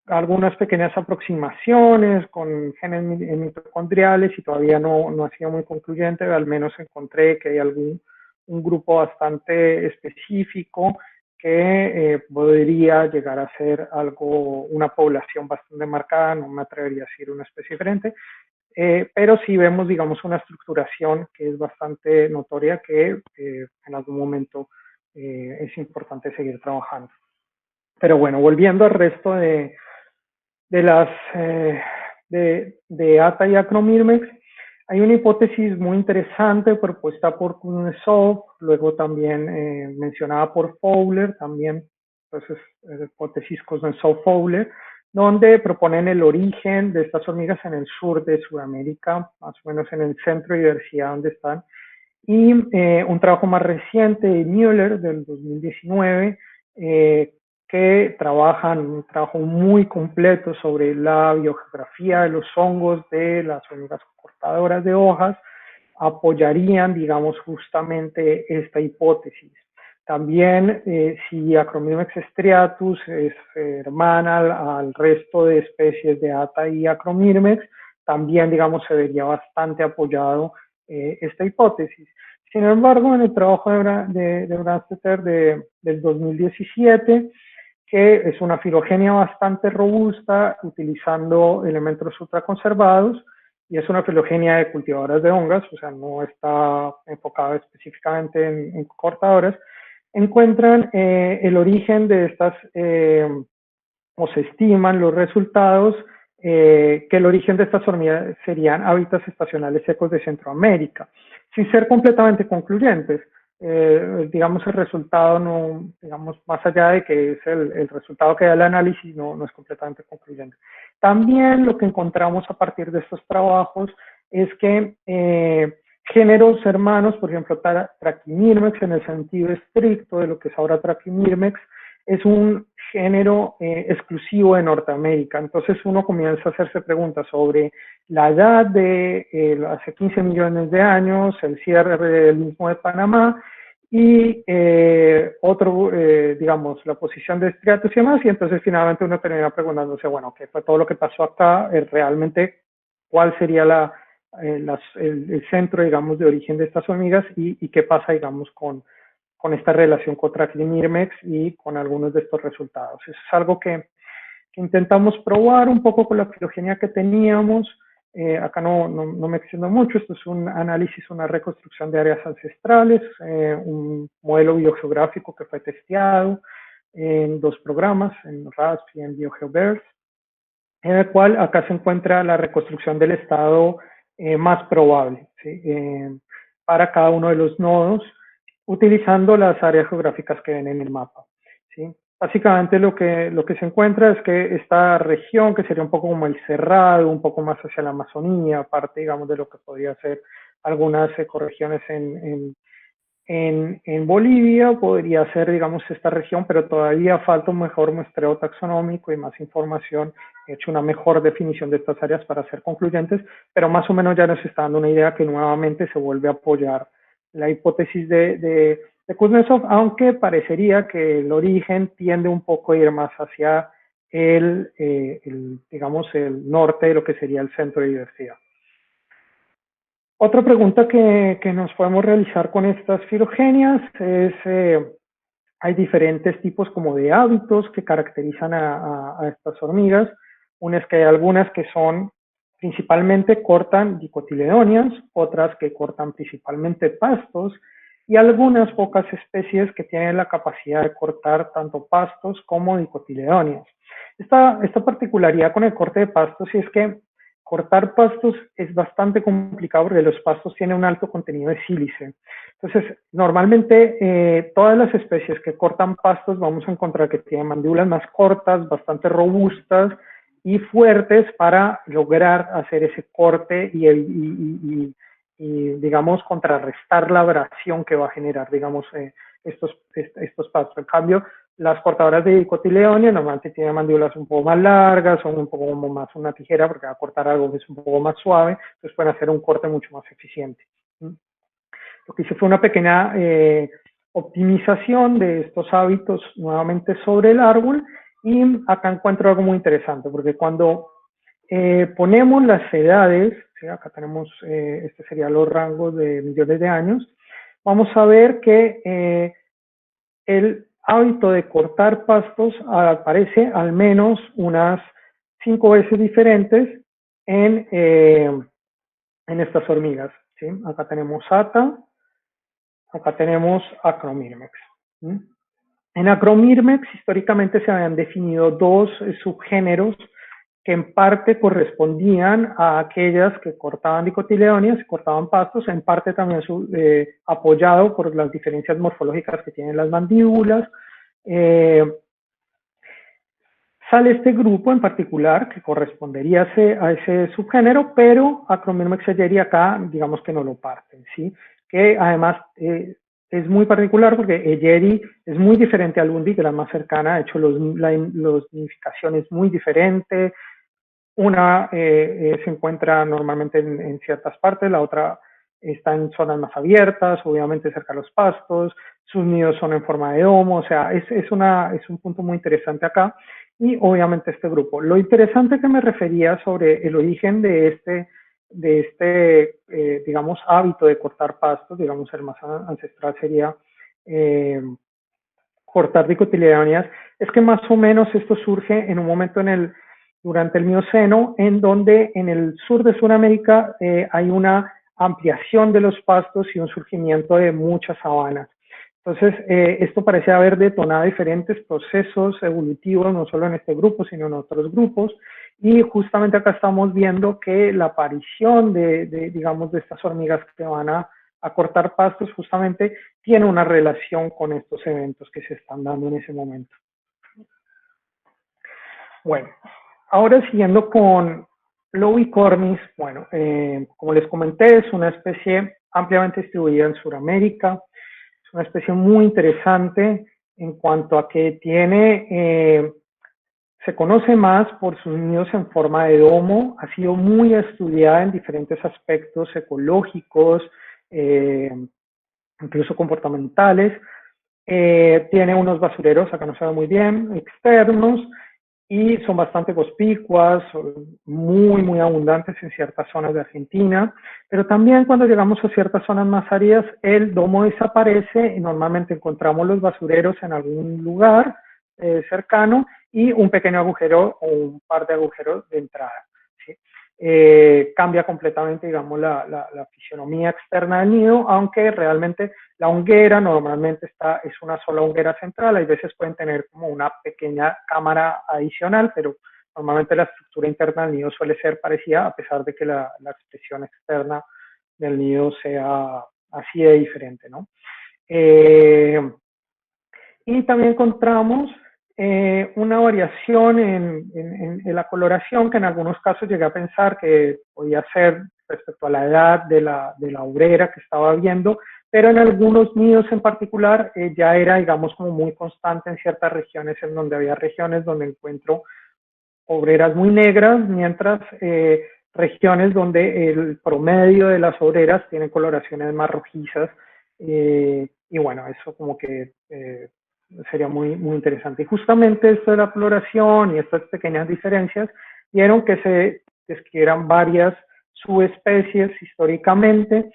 algunas pequeñas aproximaciones con genes mitocondriales y todavía no ha sido muy concluyente, al menos encontré que hay un grupo bastante específico que podría llegar a ser una población bastante marcada, no me atrevería a decir una especie diferente, pero sí vemos, digamos, una estructuración que es bastante notoria que en algún momento es importante seguir trabajando. Pero bueno, volviendo al resto de las de ATA y Acromirmex, hay una hipótesis muy interesante propuesta por Kuznetsov, luego también mencionada por Fowler, también, entonces, hipótesis Kuznetsov-Fowler, donde proponen el origen de estas hormigas en el sur de Sudamérica, más o menos en el centro de diversidad donde están, y un trabajo más reciente de Müller del 2019, que trabajan un trabajo muy completo sobre la biogeografía de los hongos de las hormigas cortadoras de hojas, apoyarían, digamos, justamente esta hipótesis. También, si Acromirmex striatus es hermana al resto de especies de ATA y Acromirmex, también, digamos, se vería bastante apoyado esta hipótesis. Sin embargo, en el trabajo de Brandstetter del 2017, que es una filogenia bastante robusta, utilizando elementos ultraconservados, y es una filogenia de cultivadoras de hongas, o sea, no está enfocada específicamente en cortadoras, encuentran el origen de estas, o se estiman los resultados, que el origen de estas hormigas serían hábitats estacionales secos de Centroamérica, sin ser completamente concluyentes. Digamos, el resultado no, digamos, más allá de que es el resultado que da el análisis, no es completamente concluyente. También lo que encontramos a partir de estos trabajos es que géneros hermanos, por ejemplo, Trachymirmex, en el sentido estricto de lo que es ahora Trachymirmex, es un género exclusivo de Norteamérica. Entonces uno comienza a hacerse preguntas sobre la edad de hace 15 millones de años, el cierre del Istmo de Panamá y digamos, la posición de estratos y demás, y entonces finalmente uno termina preguntándose, bueno, ¿qué fue todo lo que pasó acá? Realmente, ¿cuál sería el centro, digamos, de origen de estas hormigas y qué pasa, digamos, con esta relación con Trachymirmex y con algunos de estos resultados? Eso es algo que intentamos probar un poco con la filogenia que teníamos. Acá no me extiendo mucho, esto es un análisis, una reconstrucción de áreas ancestrales, un modelo biogeográfico que fue testeado en 2 programas, en RASP y en BioGeoBears, en el cual acá se encuentra la reconstrucción del estado más probable, ¿sí? Para cada uno de los nodos, utilizando las áreas geográficas que ven en el mapa, ¿sí? Básicamente lo que se encuentra es que esta región, que sería un poco como el Cerrado, un poco más hacia la Amazonía, aparte, digamos, de lo que podría ser algunas ecorregiones en Bolivia, podría ser, digamos, esta región, pero todavía falta un mejor muestreo taxonómico y más información, hecho una mejor definición de estas áreas para ser concluyentes, pero más o menos ya nos está dando una idea que nuevamente se vuelve a apoyar la hipótesis de Kuznetsov, aunque parecería que el origen tiende un poco a ir más hacia digamos, el norte de lo que sería el centro de diversidad. Otra pregunta que nos podemos realizar con estas filogenias es, hay diferentes tipos como de hábitos que caracterizan a estas hormigas. Una es que hay algunas que son principalmente cortan dicotiledóneas, otras que cortan principalmente pastos, y algunas pocas especies que tienen la capacidad de cortar tanto pastos como dicotiledóneas. Esta particularidad con el corte de pastos es que cortar pastos es bastante complicado porque los pastos tienen un alto contenido de sílice. Entonces, normalmente todas las especies que cortan pastos vamos a encontrar que tienen mandíbulas más cortas, bastante robustas y fuertes para lograr hacer ese corte y digamos, contrarrestar la abrasión que va a generar, digamos, estos pastos. En cambio, las cortadoras de dicotiledónea normalmente tienen mandíbulas un poco más largas, son un poco como más una tijera porque va a cortar algo que es un poco más suave, entonces pueden hacer un corte mucho más eficiente. Lo que hice fue una pequeña optimización de estos hábitos nuevamente sobre el árbol. Y acá encuentro algo muy interesante, porque cuando ponemos las edades, ¿sí? Acá tenemos, este serían los rangos de millones de años, vamos a ver que el hábito de cortar pastos aparece al menos unas 5 veces diferentes en estas hormigas, ¿sí? Acá tenemos ATA, acá tenemos Acromyrmex. ¿Sí? En Acromyrmex históricamente se habían definido dos subgéneros que en parte correspondían a aquellas que cortaban dicotiledóneas, cortaban pastos, en parte también apoyado por las diferencias morfológicas que tienen las mandíbulas. Sale este grupo en particular que correspondería a ese subgénero, pero Acromyrmex eyeri acá, digamos que no lo parten, ¿sí? Que además es muy particular porque eyeri es muy diferente al undi, que es la más cercana. De hecho, la nidificación es muy diferente. Una se encuentra normalmente en ciertas partes, la otra está en zonas más abiertas, obviamente cerca de los pastos, sus nidos son en forma de domo, o sea, es un punto muy interesante acá. Y obviamente este grupo. Lo interesante que me refería sobre el origen de este digamos, hábito de cortar pastos, digamos, el más ancestral sería cortar dicotiledóneas, es que más o menos esto surge en un momento durante el Mioceno, en donde en el sur de Sudamérica hay una ampliación de los pastos y un surgimiento de muchas sabanas. Entonces, esto parece haber detonado diferentes procesos evolutivos, no solo en este grupo, sino en otros grupos, y justamente acá estamos viendo que la aparición digamos, de estas hormigas que van a cortar pastos justamente tiene una relación con estos eventos que se están dando en ese momento. Bueno, ahora siguiendo con Lobicornis, bueno, como les comenté, es una especie ampliamente distribuida en Sudamérica, es una especie muy interesante en cuanto a que se conoce más por sus nidos en forma de domo, ha sido muy estudiada en diferentes aspectos ecológicos, incluso comportamentales. Tiene unos basureros, acá no se ve muy bien, externos, y son bastante conspicuas, muy, muy abundantes en ciertas zonas de Argentina, pero también cuando llegamos a ciertas zonas más áridas, el domo desaparece y normalmente encontramos los basureros en algún lugar cercano y un pequeño agujero o un par de agujeros de entrada. ¿Sí? Cambia completamente, digamos, la fisionomía externa del nido, aunque realmente la honguera normalmente es una sola honguera central, hay veces pueden tener como una pequeña cámara adicional, pero normalmente la estructura interna del nido suele ser parecida, a pesar de que la expresión externa del nido sea así de diferente, ¿no? Y también encontramos una variación en la coloración, que en algunos casos llegué a pensar que podía ser respecto a la edad de la obrera que estaba viendo, pero en algunos nidos en particular ya era, digamos, como muy constante en ciertas regiones, en donde había regiones donde encuentro obreras muy negras, mientras regiones donde el promedio de las obreras tienen coloraciones más rojizas, y bueno, eso como que sería muy, muy interesante. Y justamente esto de la coloración y estas pequeñas diferencias dieron que se describieran varias subespecies históricamente,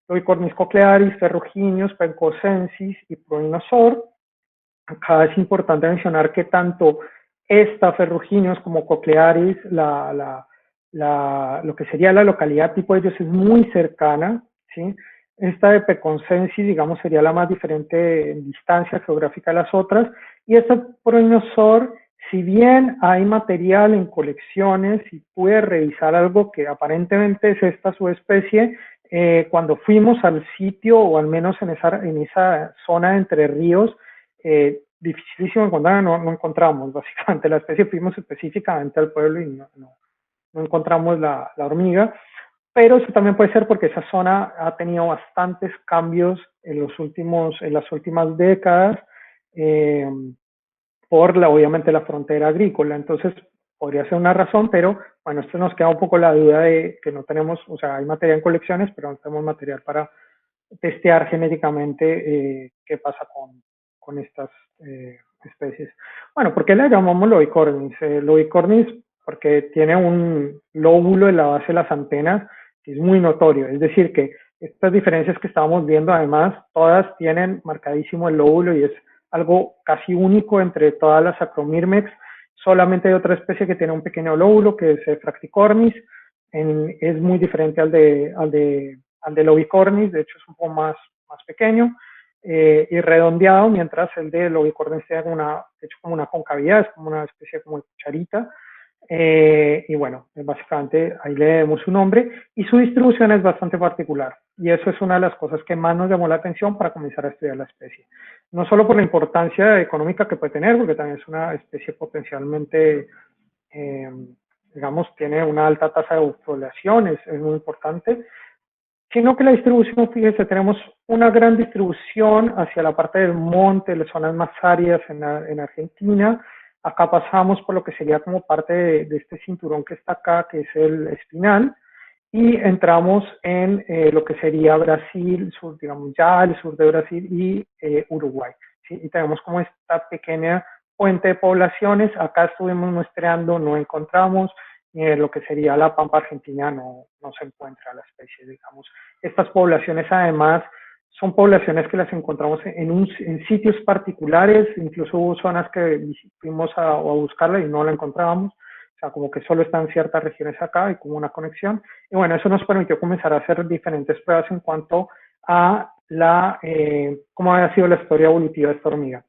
Lobicornis cochlearis, ferruginus, pencosensis y proinosor. Acá es importante mencionar que tanto esta ferruginus como cochlearis, lo que sería la localidad tipo de ellos es muy cercana, ¿sí? Esta de Peconsensis, digamos, sería la más diferente en distancia geográfica de las otras, y esta proinosor, si bien hay material en colecciones y pude revisar algo que aparentemente es esta subespecie, cuando fuimos al sitio, o al menos en esa zona entre ríos, dificilísimo encontrar, no encontramos básicamente la especie, fuimos específicamente al pueblo y no encontramos la hormiga, pero eso también puede ser porque esa zona ha tenido bastantes cambios en las últimas décadas, por obviamente la frontera agrícola, entonces podría ser una razón, pero bueno, esto nos queda un poco la duda de que no tenemos, o sea, hay material en colecciones, pero no tenemos material para testear genéticamente qué pasa con estas especies. Bueno, ¿por qué le llamamos lobicornis? Lobicornis porque tiene un lóbulo en la base de las antenas que es muy notorio, es decir, que estas diferencias que estábamos viendo, además, todas tienen marcadísimo el lóbulo y es algo casi único entre todas las Acromyrmex. Solamente hay otra especie que tiene un pequeño lóbulo, que es Fracticornis. Es muy diferente al de Lobicornis, de hecho es un poco más pequeño y redondeado, mientras el de Lobicornis tiene hecho como una concavidad, es como una especie como de cucharita. Y bueno, básicamente ahí le demos su nombre y su distribución es bastante particular. Y eso es una de las cosas que más nos llamó la atención para comenzar a estudiar la especie. No solo por la importancia económica que puede tener, porque también es una especie potencialmente, digamos, tiene una alta tasa de población, es muy importante, sino que la distribución, fíjense, tenemos una gran distribución hacia la parte del monte, las zonas más áridas en Argentina. Acá pasamos por lo que sería como parte de este cinturón que está acá, que es el espinal, y entramos en lo que sería Brasil, sur, digamos ya el sur de Brasil y Uruguay. ¿Sí? Y tenemos como esta pequeña puente de poblaciones. Acá estuvimos muestreando, no encontramos, lo que sería la pampa argentina no se encuentra la especie, digamos. Estas poblaciones además son poblaciones que las encontramos en sitios particulares, incluso hubo zonas que fuimos a buscarla y no la encontrábamos, o sea, como que solo están ciertas regiones acá y como una conexión. Y bueno, eso nos permitió comenzar a hacer diferentes pruebas en cuanto a cómo había sido la historia evolutiva de esta hormiga.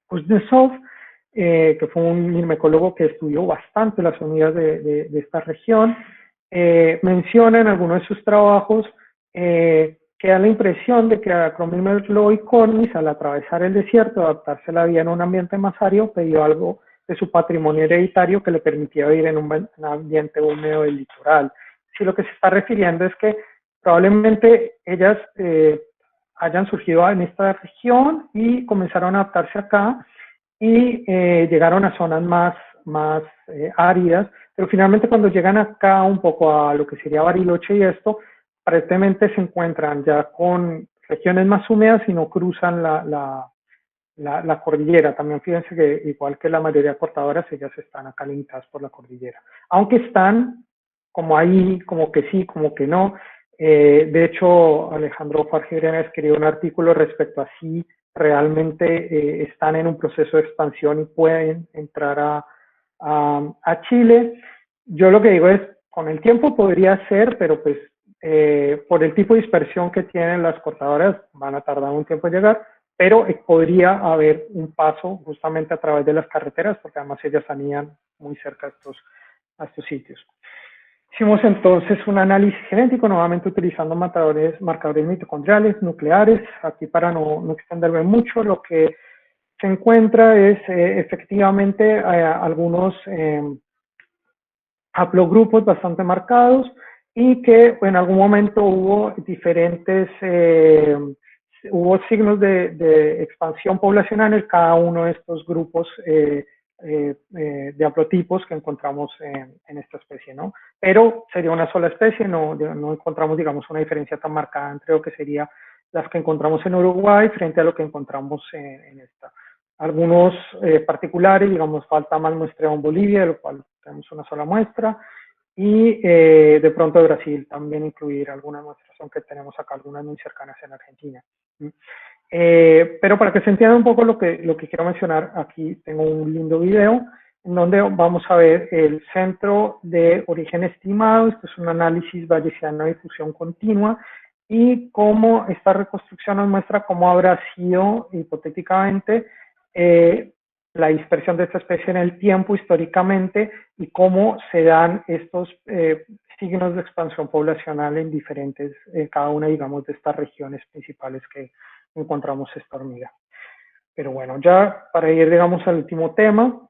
Kuznetsov, que fue un mirmecólogo que estudió bastante las hormigas de esta región, menciona en algunos de sus trabajos que da la impresión de que Acromyrmex lobicornis, al atravesar el desierto, adaptarse a la vida en un ambiente más árido, pidió algo de su patrimonio hereditario que le permitía vivir en un ambiente húmedo del litoral. Si lo que se está refiriendo es que probablemente ellas hayan surgido en esta región y comenzaron a adaptarse acá y llegaron a zonas más áridas, pero finalmente cuando llegan acá un poco a lo que sería Bariloche y esto, aparentemente se encuentran ya con regiones más húmedas y no cruzan la cordillera. También fíjense que igual que la mayoría de cortadoras, ellas están acá limitadas por la cordillera. Aunque están como ahí, como que sí, como que no. De hecho, Alejandro Fargirena escribió un artículo respecto a si realmente están en un proceso de expansión y pueden entrar a Chile. Yo lo que digo es, con el tiempo podría ser, pero pues por el tipo de dispersión que tienen las cortadoras, van a tardar un tiempo en llegar, pero podría haber un paso justamente a través de las carreteras, porque además ellas salían muy cerca a estos sitios. Hicimos entonces un análisis genético, nuevamente utilizando marcadores mitocondriales, nucleares. Aquí para no extenderme mucho, lo que se encuentra es efectivamente algunos haplogrupos bastante marcados y que en algún momento hubo diferentes, hubo signos de expansión poblacional en cada uno de estos grupos de haplotipos que encontramos en esta especie, ¿no? Pero sería una sola especie, no encontramos, digamos, una diferencia tan marcada entre lo que sería las que encontramos en Uruguay frente a lo que encontramos en esta. Algunos particulares, digamos, falta más muestreo en Bolivia, de lo cual tenemos una sola muestra, y de pronto de Brasil también incluir algunas muestras, aunque tenemos acá algunas muy cercanas en Argentina. Pero para que se entienda un poco lo que quiero mencionar, aquí tengo un lindo video en donde vamos a ver el centro de origen estimado. Esto es un análisis bayesiano de difusión continua y cómo esta reconstrucción nos muestra cómo habrá sido hipotéticamente la dispersión de esta especie en el tiempo históricamente y cómo se dan estos signos de expansión poblacional en diferentes, cada una, digamos, de estas regiones principales que encontramos esta hormiga. Pero bueno, ya para ir, digamos, al último tema,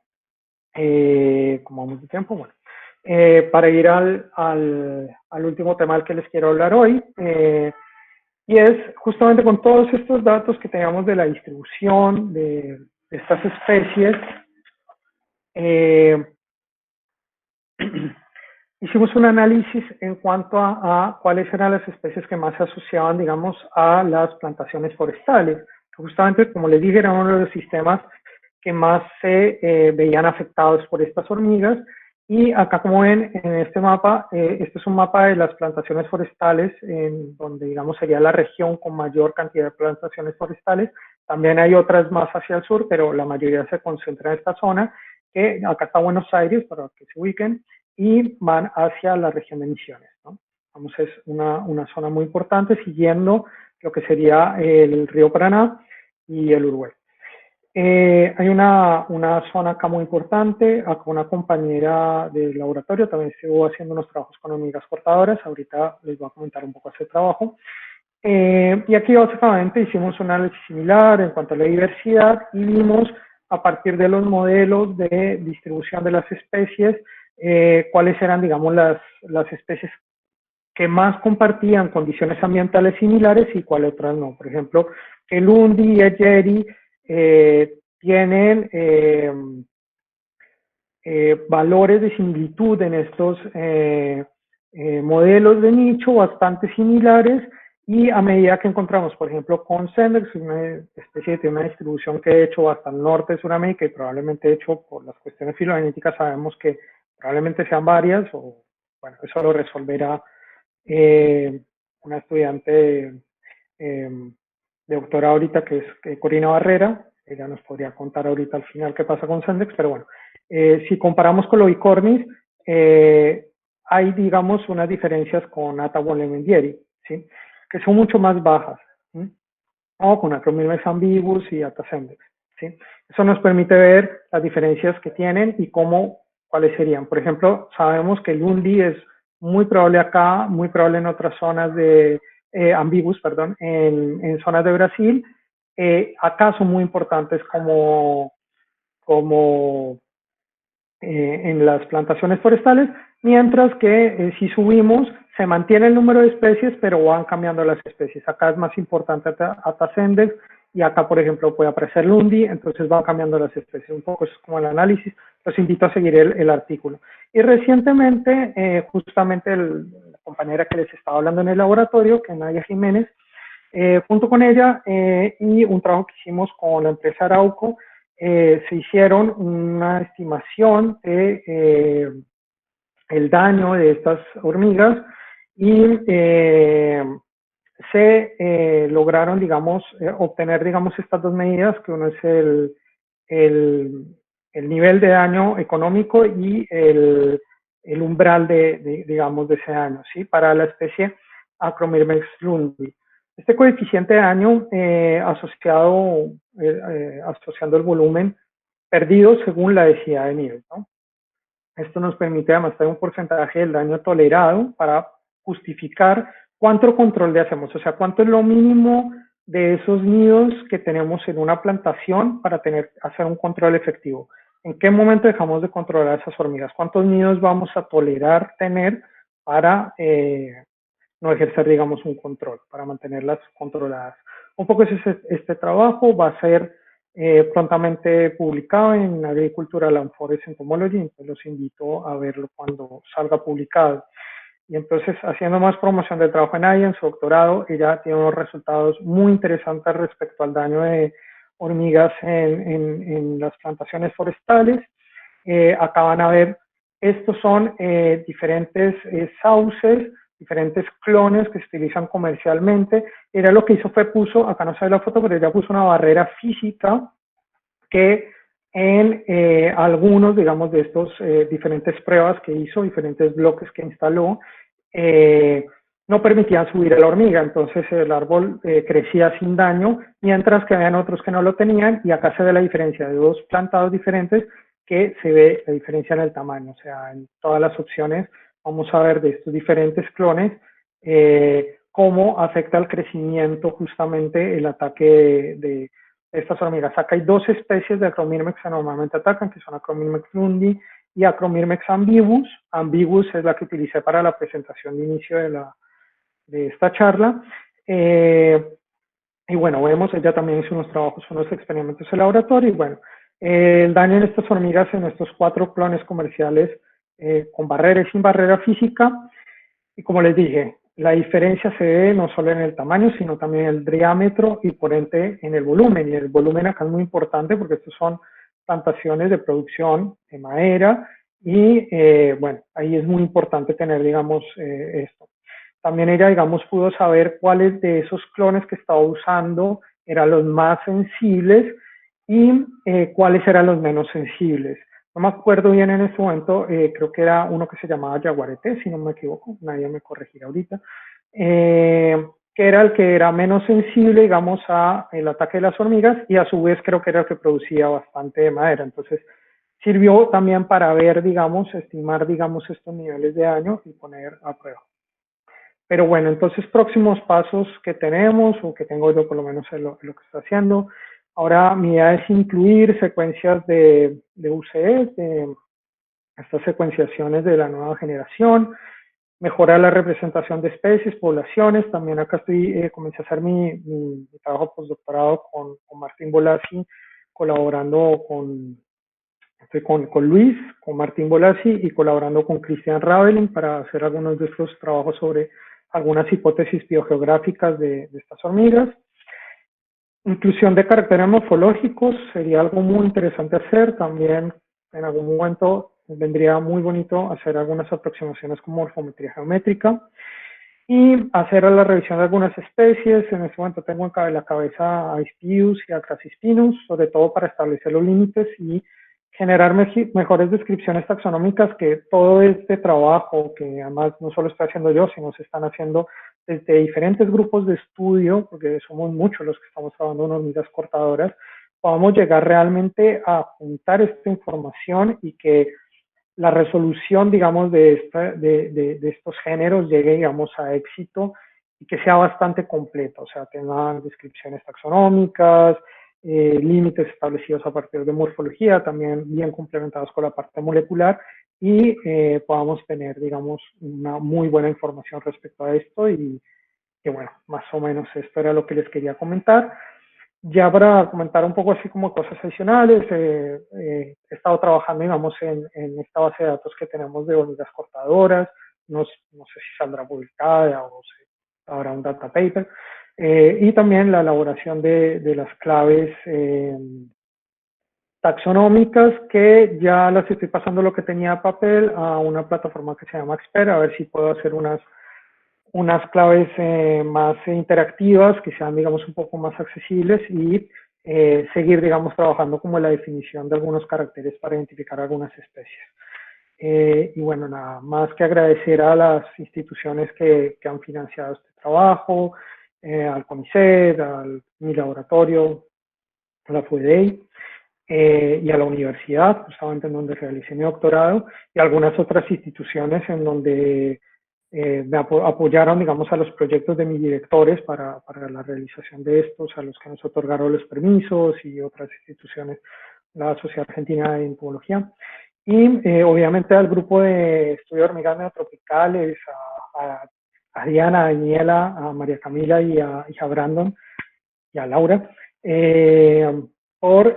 como vamos de tiempo, bueno, para ir al último tema al que les quiero hablar hoy, y es justamente con todos estos datos que teníamos de la distribución de estas especies, hicimos un análisis en cuanto a cuáles eran las especies que más se asociaban, digamos, a las plantaciones forestales. Justamente, como les dije, era uno de los sistemas que más se veían afectados por estas hormigas. Y acá, como ven en este mapa, este es un mapa de las plantaciones forestales, en donde, digamos, sería la región con mayor cantidad de plantaciones forestales. También hay otras más hacia el sur, pero la mayoría se concentra en esta zona, que acá está Buenos Aires, para que se ubiquen, y van hacia la región de Misiones, ¿no? Vamos, es una zona muy importante, siguiendo lo que sería el río Paraná y el Uruguay. Hay una zona acá muy importante, acá una compañera del laboratorio también estuvo haciendo unos trabajos con hormigas cortadoras, ahorita les voy a comentar un poco ese trabajo. Y aquí básicamente hicimos un análisis similar en cuanto a la diversidad y vimos a partir de los modelos de distribución de las especies, cuáles eran, digamos, las especies que más compartían condiciones ambientales similares y cuáles otras no. Por ejemplo, el Undi y el Yeri tienen valores de similitud en estos modelos de nicho bastante similares, y a medida que encontramos, por ejemplo, con Sendex, una especie que tiene una distribución que de hecho va hasta el norte de Sudamérica y probablemente, de hecho, por las cuestiones filogenéticas sabemos que probablemente sean varias, o bueno, eso lo resolverá una estudiante de doctorado ahorita, que es Corina Barrera. Ella nos podría contar ahorita al final qué pasa con Sendex, pero bueno, si comparamos con Loicornis, hay, digamos, unas diferencias con Atawolemendieri, ¿sí? Que son mucho más bajas, ¿sí? O con Acromyrmex ambiguus y Atasendex, ¿sí? Eso nos permite ver las diferencias que tienen y cuáles serían. Por ejemplo, sabemos que el Undi es muy probable acá, muy probable en otras zonas de ambiguus, perdón, en zonas de Brasil. Acá son muy importantes como en las plantaciones forestales, mientras que si subimos se mantiene el número de especies, pero van cambiando las especies. Acá es más importante Atasendex y acá, por ejemplo, puede aparecer Lundi, entonces van cambiando las especies. Un poco es como el análisis. Los invito a seguir el artículo. Y recientemente, justamente la compañera que les estaba hablando en el laboratorio, que es Nadia Jiménez, junto con ella y un trabajo que hicimos con la empresa Arauco, se hicieron una estimación de el daño de estas hormigas y se lograron, digamos, obtener, digamos, estas dos medidas, que uno es el nivel de daño económico y el umbral digamos, de ese daño, ¿sí? Para la especie Acromyrmex lundi. Este coeficiente de daño asociando el volumen perdido según la densidad de nieve, ¿no? Esto nos permite además tener un porcentaje del daño tolerado para justificar cuánto control le hacemos, o sea, cuánto es lo mínimo de esos nidos que tenemos en una plantación para hacer un control efectivo. ¿En qué momento dejamos de controlar esas hormigas? ¿Cuántos nidos vamos a tolerar tener para no ejercer, digamos, un control, para mantenerlas controladas? Un poco este trabajo va a ser prontamente publicado en Agricultural and Forest Entomology, entonces los invito a verlo cuando salga publicado. Y entonces, haciendo más promoción del trabajo en Nadia, en su doctorado, ella tiene unos resultados muy interesantes respecto al daño de hormigas en las plantaciones forestales. Acá van a ver, estos son diferentes sauces, diferentes clones que se utilizan comercialmente. Ella lo que hizo fue acá no se ve la foto, pero ella puso una barrera física que en algunos, digamos, de estos diferentes pruebas que hizo, diferentes bloques que instaló, no permitían subir a la hormiga, entonces el árbol crecía sin daño, mientras que habían otros que no lo tenían, y acá se ve la diferencia de dos plantados diferentes, que se ve la diferencia en el tamaño, o sea, en todas las opciones vamos a ver de estos diferentes clones cómo afecta el crecimiento justamente el ataque de estas hormigas. Acá hay dos especies de Acromyrmex que normalmente atacan, que son Acromyrmex lundi y Acromyrmex ambiguus. Ambiguus es la que utilicé para la presentación de inicio de esta charla. Y bueno, vemos, ella también hizo unos trabajos, unos experimentos en laboratorio, y bueno, el daño en estas hormigas, en estos 4 clones comerciales, con barrera y sin barrera física. Y como les dije, la diferencia se ve no solo en el tamaño, sino también en el diámetro y por ende en el volumen. Y el volumen acá es muy importante porque estos son plantaciones de producción de madera y bueno, ahí es muy importante tener, digamos, esto. También ella, digamos, pudo saber cuáles de esos clones que estaba usando eran los más sensibles y cuáles eran los menos sensibles. No me acuerdo bien en este momento, creo que era uno que se llamaba Yaguareté, si no me equivoco, nadie me corregirá ahorita, que era el que era menos sensible, digamos, a el ataque de las hormigas y a su vez creo que era el que producía bastante de madera. Entonces, sirvió también para ver, digamos, estimar, digamos, estos niveles de daño y poner a prueba. Pero bueno, entonces próximos pasos que tenemos, o que tengo yo por lo menos en lo que estoy haciendo. Ahora mi idea es incluir secuencias de UCE, de estas secuenciaciones de la nueva generación, mejorar la representación de especies, poblaciones. También acá comencé a hacer mi trabajo postdoctorado con Martín Bolasi, colaborando estoy con Luis, con Martín Bolasi y colaborando con Christian Raveling para hacer algunos de estos trabajos sobre algunas hipótesis biogeográficas de estas hormigas. Inclusión de caracteres morfológicos sería algo muy interesante hacer. También en algún momento vendría muy bonito hacer algunas aproximaciones con morfometría geométrica y hacer la revisión de algunas especies. En este momento tengo en la cabeza a Ispius y a Crassispinus, sobre todo para establecer los límites y generar mejores descripciones taxonómicas, que todo este trabajo, que además no solo estoy haciendo yo, sino se están haciendo desde diferentes grupos de estudio, porque somos muchos los que estamos trabajando en hormigas cortadoras, podamos llegar realmente a juntar esta información y que la resolución, digamos, de estos géneros llegue, digamos, a éxito y que sea bastante completo, o sea, tengan descripciones taxonómicas, límites establecidos a partir de morfología, también bien complementados con la parte molecular y podamos tener, digamos, una muy buena información respecto a esto y que, bueno, más o menos esto era lo que les quería comentar. Ya para comentar un poco así como cosas adicionales, he estado trabajando, digamos, en esta base de datos que tenemos de hormigas cortadoras, no sé si saldrá publicada o si habrá un data paper, y también la elaboración de las claves taxonómicas, que ya las estoy pasando lo que tenía papel a una plataforma que se llama Expert, a ver si puedo hacer unas claves más interactivas, que sean, digamos, un poco más accesibles y seguir, digamos, trabajando como la definición de algunos caracteres para identificar algunas especies. Y bueno, nada más que agradecer a las instituciones que han financiado este trabajo, al CONICET, mi laboratorio, a la FUDEI, y a la universidad, justamente en donde realicé mi doctorado, y algunas otras instituciones en donde me apoyaron, digamos, a los proyectos de mis directores para la realización de estos, a los que nos otorgaron los permisos y otras instituciones, la Sociedad Argentina de Entomología. Y obviamente al grupo de estudio de hormigas neotropicales, a Diana, a Daniela, a María Camila y a Brandon y a Laura, por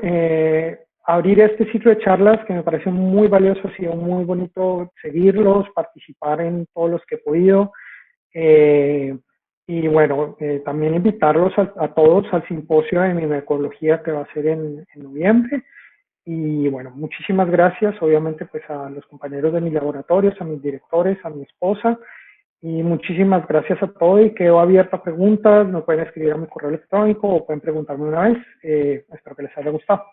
abrir este ciclo de charlas que me parece muy valioso. Ha sido muy bonito seguirlos, participar en todos los que he podido. Y bueno, también invitarlos a todos al simposio de mimecología que va a ser en noviembre. Y bueno, muchísimas gracias, obviamente, pues a los compañeros de mis laboratorios, a mis directores, a mi esposa, y muchísimas gracias a todos y quedo abierta a preguntas. Me pueden escribir a mi correo electrónico o pueden preguntarme una vez. Espero que les haya gustado.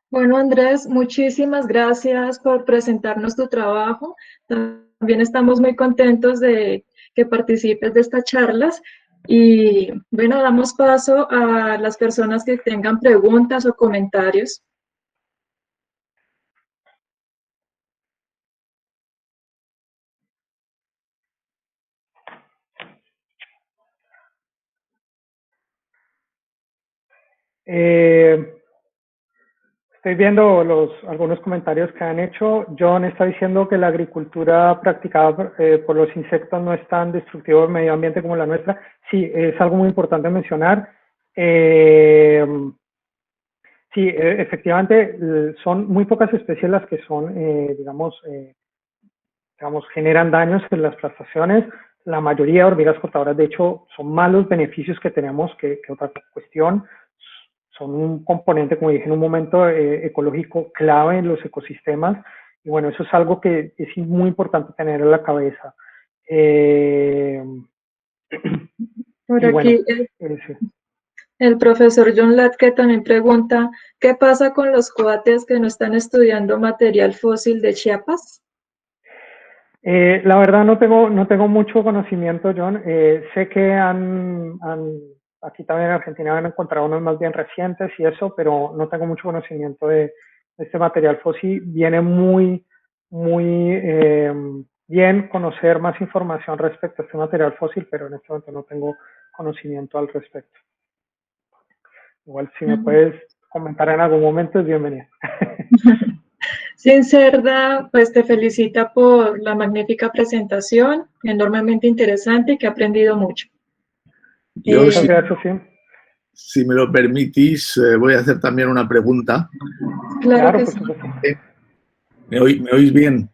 Bueno, Andrés, muchísimas gracias por presentarnos tu trabajo. También estamos muy contentos de que participes de estas charlas. Y bueno, damos paso a las personas que tengan preguntas o comentarios. Estoy viendo algunos comentarios que han hecho. John está diciendo que la agricultura practicada por los insectos no es tan destructiva del medio ambiente como la nuestra. Sí, es algo muy importante mencionar. Sí, efectivamente, son muy pocas especies las que son, digamos, generan daños en las plantaciones. La mayoría de hormigas cortadoras, de hecho, son más los beneficios que tenemos que otra cuestión. Son un componente, como dije en un momento, ecológico clave en los ecosistemas. Y bueno, eso es algo que es muy importante tener en la cabeza. Por Y bueno, aquí sí. el profesor John Latke también pregunta, ¿qué pasa con los cuates que no están estudiando material fósil de Chiapas? La verdad no tengo mucho conocimiento, John. Sé que aquí también en Argentina han encontrado unos más bien recientes y eso, pero no tengo mucho conocimiento de este material fósil. Viene muy bien conocer más información respecto a este material fósil, pero en este momento no tengo conocimiento al respecto. Igual si me puedes comentar en algún momento es bienvenido. Sin Cerda, pues te felicita por la magnífica presentación, enormemente interesante y que he aprendido mucho. Yo, Muchas gracias, sí. si me lo permitís, voy a hacer también una pregunta. Claro Claro, que por sí. supuesto. ¿Me oís bien?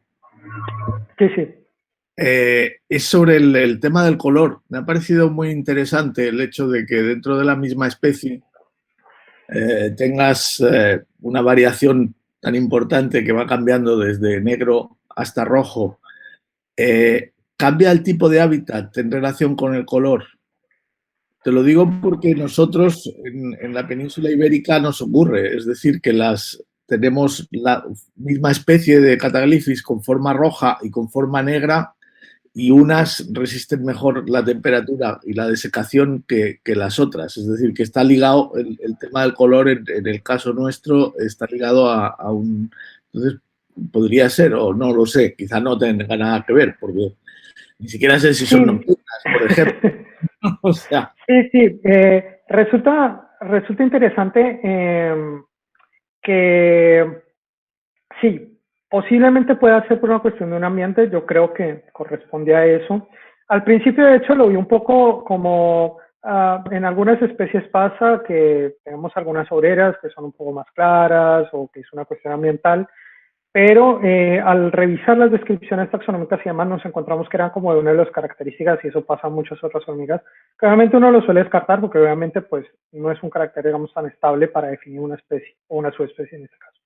Sí, sí. Es sobre el tema del color. Me ha parecido muy interesante el hecho de que dentro de la misma especie tengas una variación tan importante que va cambiando desde negro hasta rojo. ¿Cambia el tipo de hábitat en relación con el color? Te lo digo porque nosotros en la península ibérica nos ocurre, es decir, que tenemos la misma especie de Cataglyphis con forma roja y con forma negra, y unas resisten mejor la temperatura y la desecación que las otras. Es decir, que está ligado, el tema del color en el caso nuestro está ligado a un... Entonces, podría ser, o no lo sé, quizá no tenga nada que ver, porque ni siquiera sé si son Sí. nocturnas, por ejemplo. O sea, Sí. Resulta interesante que sí, posiblemente pueda ser por una cuestión de un ambiente. Yo creo que corresponde a eso. Al principio, de hecho, lo vi un poco como en algunas especies pasa que tenemos algunas obreras que son un poco más claras o que es una cuestión ambiental. Pero al revisar las descripciones taxonómicas y demás nos encontramos que eran como de una de las características, y eso pasa a muchas otras hormigas, que obviamente uno lo suele descartar porque obviamente pues no es un carácter, digamos, tan estable para definir una especie o una subespecie en este caso.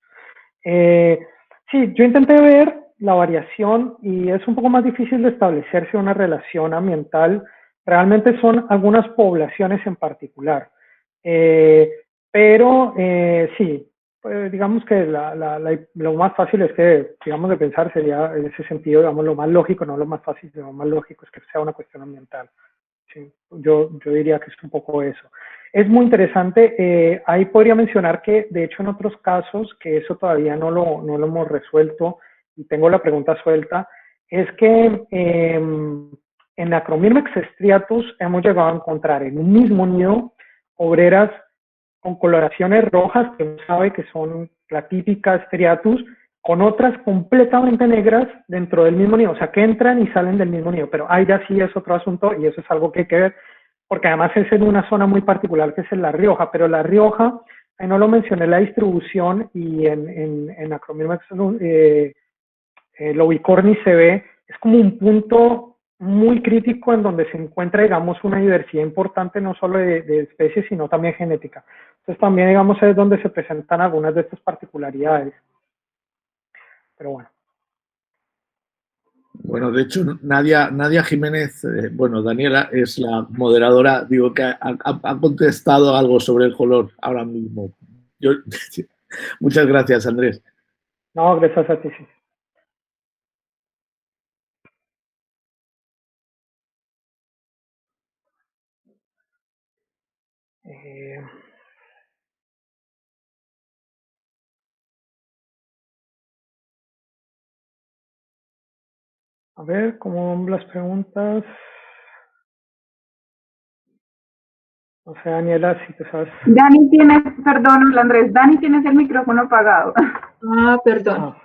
Sí, yo intenté ver la variación y es un poco más difícil de establecerse una relación ambiental. Realmente son algunas poblaciones en particular. Pero sí, pues digamos que lo más fácil es que, digamos, de pensar sería en ese sentido, digamos, lo más lógico, no lo más fácil, sino lo más lógico es que sea una cuestión ambiental. Sí, yo diría que es un poco eso. Es muy interesante, ahí podría mencionar que de hecho en otros casos, que eso todavía no lo hemos resuelto y tengo la pregunta suelta, es que en Acromyrmex striatus hemos llegado a encontrar en un mismo nido obreras con coloraciones rojas, que uno sabe que son la típica striatus, con otras completamente negras dentro del mismo nido, o sea, que entran y salen del mismo nido, pero ahí ya sí es otro asunto y eso es algo que hay que ver, porque además es en una zona muy particular que es en La Rioja, pero La Rioja, ahí no lo mencioné, la distribución y en Acromyrmex Lobicornis se ve, es como un punto muy crítico en donde se encuentra, digamos, una diversidad importante no solo de especies, sino también genética. Entonces también, digamos, es donde se presentan algunas de estas particularidades. Pero bueno. bueno, de hecho, Nadia Jiménez, bueno, Daniela es la moderadora, digo que ha contestado algo sobre el color ahora mismo. Muchas gracias, Andrés. No, gracias a ti, sí. A ver, ¿cómo van las preguntas? No sé, Daniela, si te sabes. Dani tiene, perdón, hola Andrés, Dani tienes el micrófono apagado. Perdón.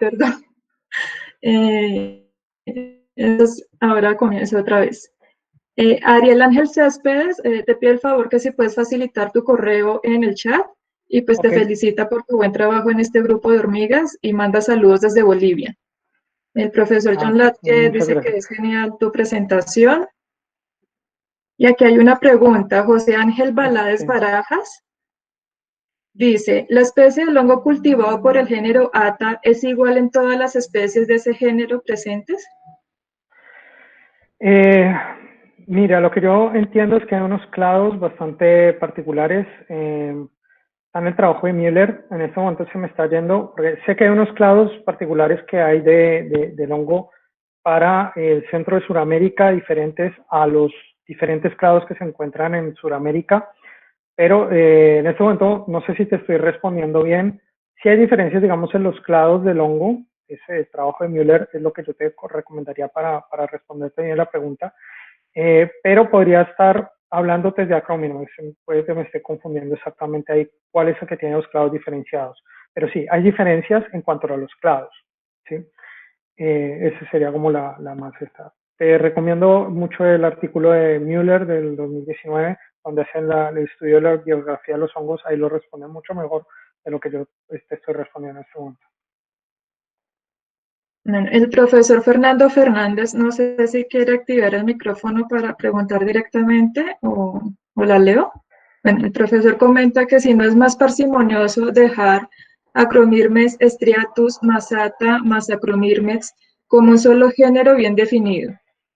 Entonces, ahora comienzo otra vez. Ariel Ángel Céspedes te pide el favor que si puedes facilitar tu correo en el chat y pues te Ok. felicita por tu buen trabajo en este grupo de hormigas y manda saludos desde Bolivia. El profesor John Latke Muchas dice que gracias. es genial tu presentación. Y aquí hay una pregunta, José Ángel Balades Sí. Barajas dice, ¿la especie del hongo cultivado por el género Ata es igual en todas las especies de ese género presentes? Eh, Mira, lo que yo entiendo es que hay unos clados bastante particulares. Está en el trabajo de Müller, en este momento se me está yendo, porque sé que hay unos clados particulares que hay del hongo para el centro de Sudamérica diferentes a los diferentes clados que se encuentran en Sudamérica, pero en este momento no sé si te estoy respondiendo bien. Si hay diferencias, digamos, en los clados del hongo, ese trabajo de Müller es lo que yo te recomendaría para responderte bien la pregunta. Pero podría estar hablándote de acrónimos, puede que me esté confundiendo exactamente ahí cuál es el que tiene los clados diferenciados. Pero sí, hay diferencias en cuanto a los clados, ¿sí? Ese sería como la más esta. Te recomiendo mucho el artículo de Müller del 2019, donde hacen el estudio de la biografía de los hongos, ahí lo responden mucho mejor de lo que yo te estoy respondiendo en este momento. Bueno, el profesor Fernando Fernández, no sé si quiere activar el micrófono para preguntar directamente o la leo. Bueno, el profesor comenta que si no es más parsimonioso dejar Acromirmex striatus masata más Acromirmex como un solo género bien definido.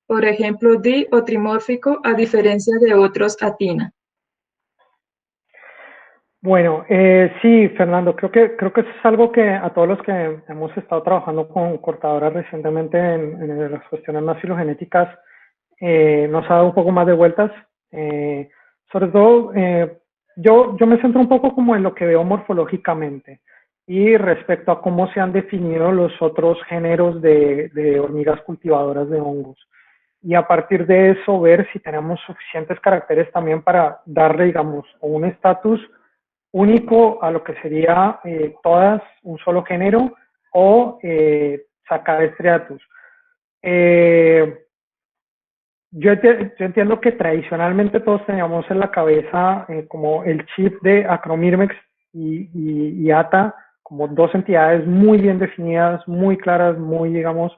Por ejemplo, di o trimórfico a diferencia de otros atina. Bueno, sí, Fernando, creo que eso es algo que a todos los que hemos estado trabajando con cortadoras recientemente en las cuestiones más filogenéticas nos ha dado un poco más de vueltas. Sobre todo, yo me centro un poco como en lo que veo morfológicamente y respecto a cómo se han definido los otros géneros de hormigas cultivadoras de hongos. Y a partir de eso ver si tenemos suficientes caracteres también para darle, digamos, un estatus único a lo que sería todas un solo género o sacar estriatus. Yo entiendo que tradicionalmente todos teníamos en la cabeza como el chip de Acromirmex y ATA como dos entidades muy bien definidas, muy claras, muy, digamos,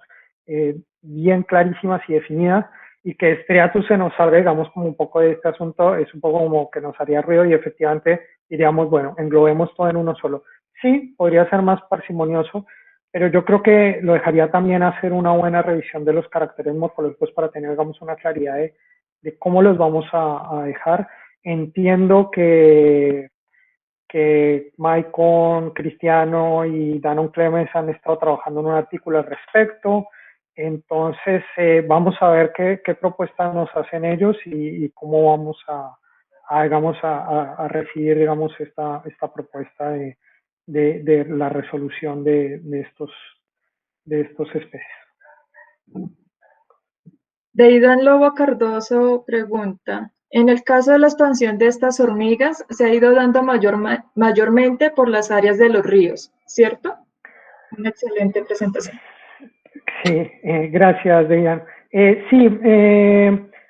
bien clarísimas y definidas, y que Striatus se nos salga, digamos, como un poco de este asunto, es un poco como que nos haría ruido y efectivamente diríamos, bueno, englobemos todo en uno solo. Sí, podría ser más parsimonioso, pero yo creo que lo dejaría también hacer una buena revisión de los caracteres morfológicos para tener, digamos, una claridad de cómo los vamos a dejar. Entiendo que Maicon, Cristiano y Danon Clemens han estado trabajando en un artículo al respecto. Entonces, vamos a ver qué propuestas nos hacen ellos y cómo vamos digamos, a recibir, digamos, esta propuesta de la resolución de estos especies. Deidan Lobo Cardoso pregunta, en el caso de la expansión de estas hormigas, se ha ido dando mayormente por las áreas de los ríos, ¿cierto? Una excelente presentación. Sí, gracias, Dejan. Sí,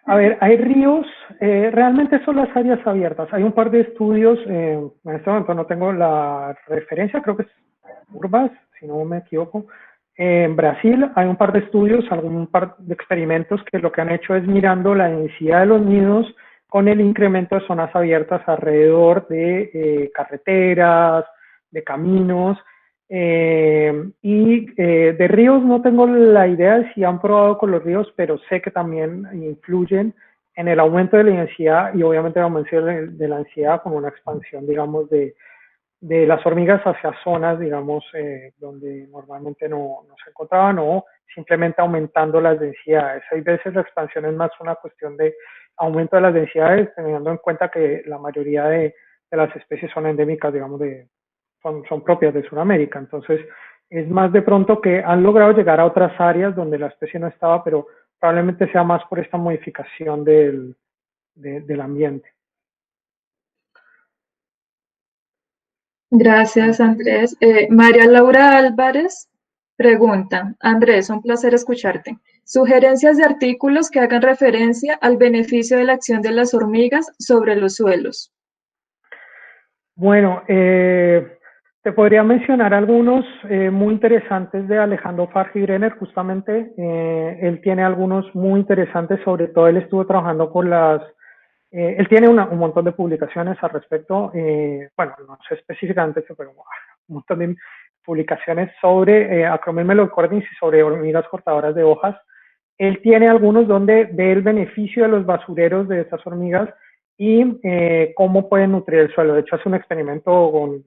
a ver, hay ríos, realmente son las áreas abiertas. Hay un par de estudios, en este momento no tengo la referencia, creo que es Urbas, si no me equivoco. En Brasil hay un par de estudios, algún par de experimentos que lo que han hecho es mirando la densidad de los nidos con el incremento de zonas abiertas alrededor de carreteras, de caminos, de ríos no tengo la idea de si han probado con los ríos, pero sé que también influyen en el aumento de la densidad y obviamente el aumento de la densidad con una expansión, digamos, de las hormigas hacia zonas, digamos, donde normalmente no se encontraban o simplemente aumentando las densidades. Hay veces la expansión es más una cuestión de aumento de las densidades, teniendo en cuenta que la mayoría de las especies son endémicas, digamos, son propias de Sudamérica. Entonces, es más de pronto que han logrado llegar a otras áreas donde la especie no estaba, pero probablemente sea más por esta modificación del ambiente. Gracias, Andrés. María Laura Álvarez pregunta, Andrés, un placer escucharte. Sugerencias de artículos que hagan referencia al beneficio de la acción de las hormigas sobre los suelos. Bueno, te podría mencionar algunos muy interesantes de Alejandro Farji-Brenner, justamente. Él tiene algunos muy interesantes, sobre todo él estuvo trabajando con él tiene un montón de publicaciones al respecto, bueno, no sé específicamente eso, pero un montón de publicaciones sobre Acromys melocordis y sobre hormigas cortadoras de hojas. Él tiene algunos donde ve el beneficio de los basureros de estas hormigas y cómo pueden nutrir el suelo. De hecho, hace un experimento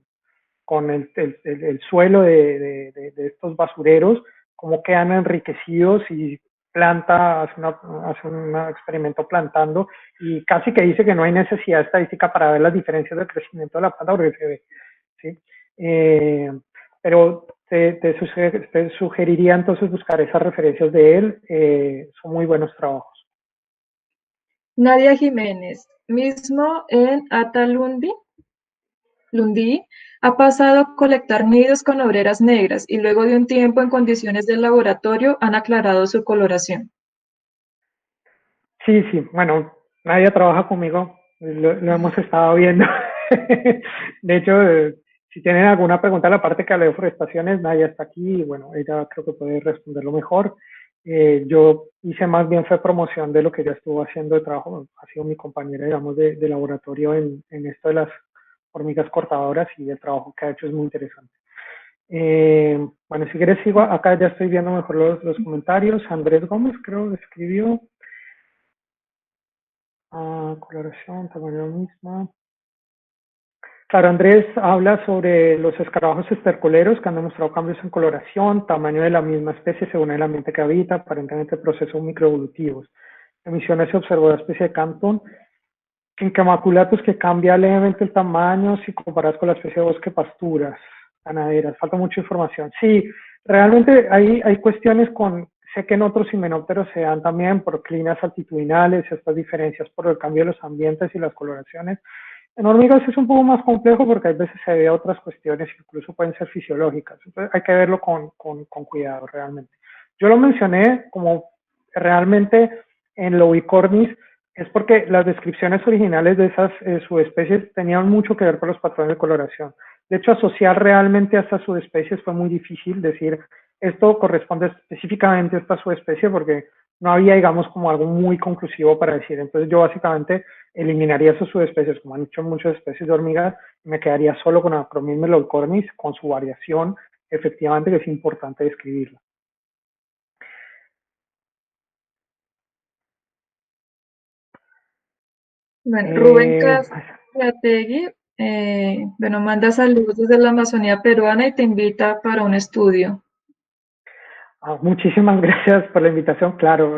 con el suelo de estos basureros, cómo quedan enriquecidos y hace un experimento plantando y casi que dice que no hay necesidad estadística para ver las diferencias de crecimiento de la planta porque se ve, ¿sí? Pero te sugeriría entonces buscar esas referencias de él, son muy buenos trabajos. Nadia Jiménez, mismo en Atalundi, Lundí, ha pasado a colectar nidos con obreras negras y luego de un tiempo en condiciones de laboratorio han aclarado su coloración. Sí, sí, bueno, Nadia trabaja conmigo, lo hemos estado viendo. De hecho, si tienen alguna pregunta a la parte que hablé de forestaciones, Nadia está aquí y bueno, ella creo que puede responderlo mejor. Yo hice más bien fue promoción de lo que ella estuvo haciendo de trabajo, ha sido mi compañera, digamos, de laboratorio en esto de las hormigas cortadoras y el trabajo que ha hecho es muy interesante. Bueno, si quieres sigo, acá ya estoy viendo mejor los comentarios. Andrés Gómez creo que escribió. Coloración, tamaño misma. Claro, Andrés habla sobre los escarabajos estercoleros que han demostrado cambios en coloración, tamaño de la misma especie según el ambiente que habita, aparentemente procesos microevolutivos. Emisiones se observó la especie de Canton en camaculatus que cambia levemente el tamaño si comparas con la especie de bosque pasturas ganaderas. Falta mucha información. Sí, realmente hay cuestiones sé que en otros himenópteros se dan también por climas altitudinales, estas diferencias por el cambio de los ambientes y las coloraciones. En hormigas es un poco más complejo porque a veces se ve a otras cuestiones, incluso pueden ser fisiológicas. Entonces hay que verlo con cuidado realmente. Yo lo mencioné como realmente en Lobicornis es porque las descripciones originales de esas subespecies tenían mucho que ver con los patrones de coloración. De hecho, asociar realmente a estas subespecies fue muy difícil, decir esto corresponde específicamente a esta subespecie porque no había, digamos, como algo muy conclusivo para decir. Entonces yo básicamente eliminaría esas subespecies, como han hecho muchas especies de hormigas, y me quedaría solo con Acromys melocordis, con su variación, efectivamente, que es importante describirla. Bueno, Rubén Castrategui, bueno, manda saludos desde la Amazonía peruana y te invita para un estudio. Muchísimas gracias por la invitación, claro,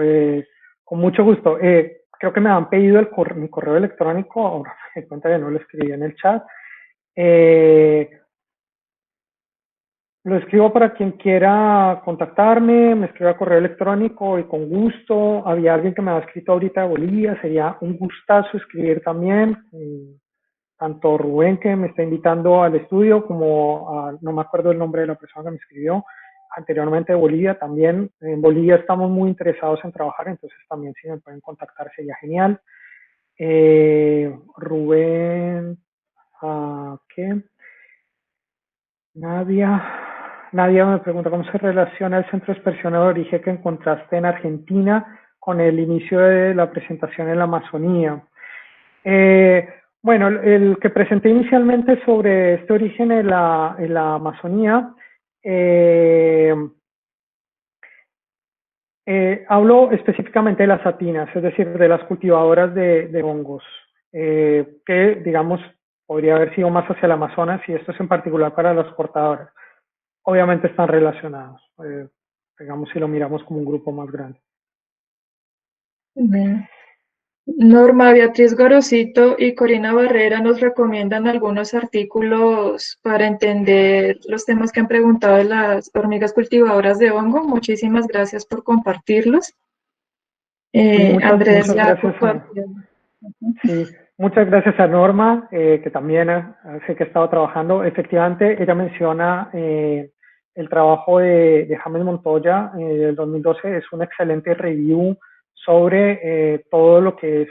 con mucho gusto. Creo que me han pedido mi correo electrónico, ahora me cuenta que no lo escribí en el chat. Lo escribo para quien quiera contactarme, me escribe a correo electrónico y con gusto. Había alguien que me ha escrito ahorita de Bolivia, sería un gustazo escribir también. Tanto Rubén que me está invitando al estudio como no me acuerdo el nombre de la persona que me escribió anteriormente de Bolivia. También en Bolivia estamos muy interesados en trabajar, entonces también si me pueden contactar sería genial. Rubén, ¿qué? Nadia me pregunta cómo se relaciona el centro de expresión de origen que encontraste en Argentina con el inicio de la presentación en la Amazonía. Bueno, el que presenté inicialmente sobre este origen en la Amazonía, hablo específicamente de las satinas, es decir, de las cultivadoras de hongos, que digamos podría haber sido más hacia el Amazonas y esto es en particular para las cortadoras. Obviamente están relacionados, digamos si lo miramos como un grupo más grande. Norma Beatriz Gorosito y Corina Barrera nos recomiendan algunos artículos para entender los temas que han preguntado de las hormigas cultivadoras de hongo. Muchísimas gracias por compartirlos. Andrés, Muchas ya gracias. Sí, muchas gracias a Norma, que también sé que ha estado trabajando. Efectivamente, ella menciona el trabajo de James Montoya del 2012, es un excelente review sobre todo lo que es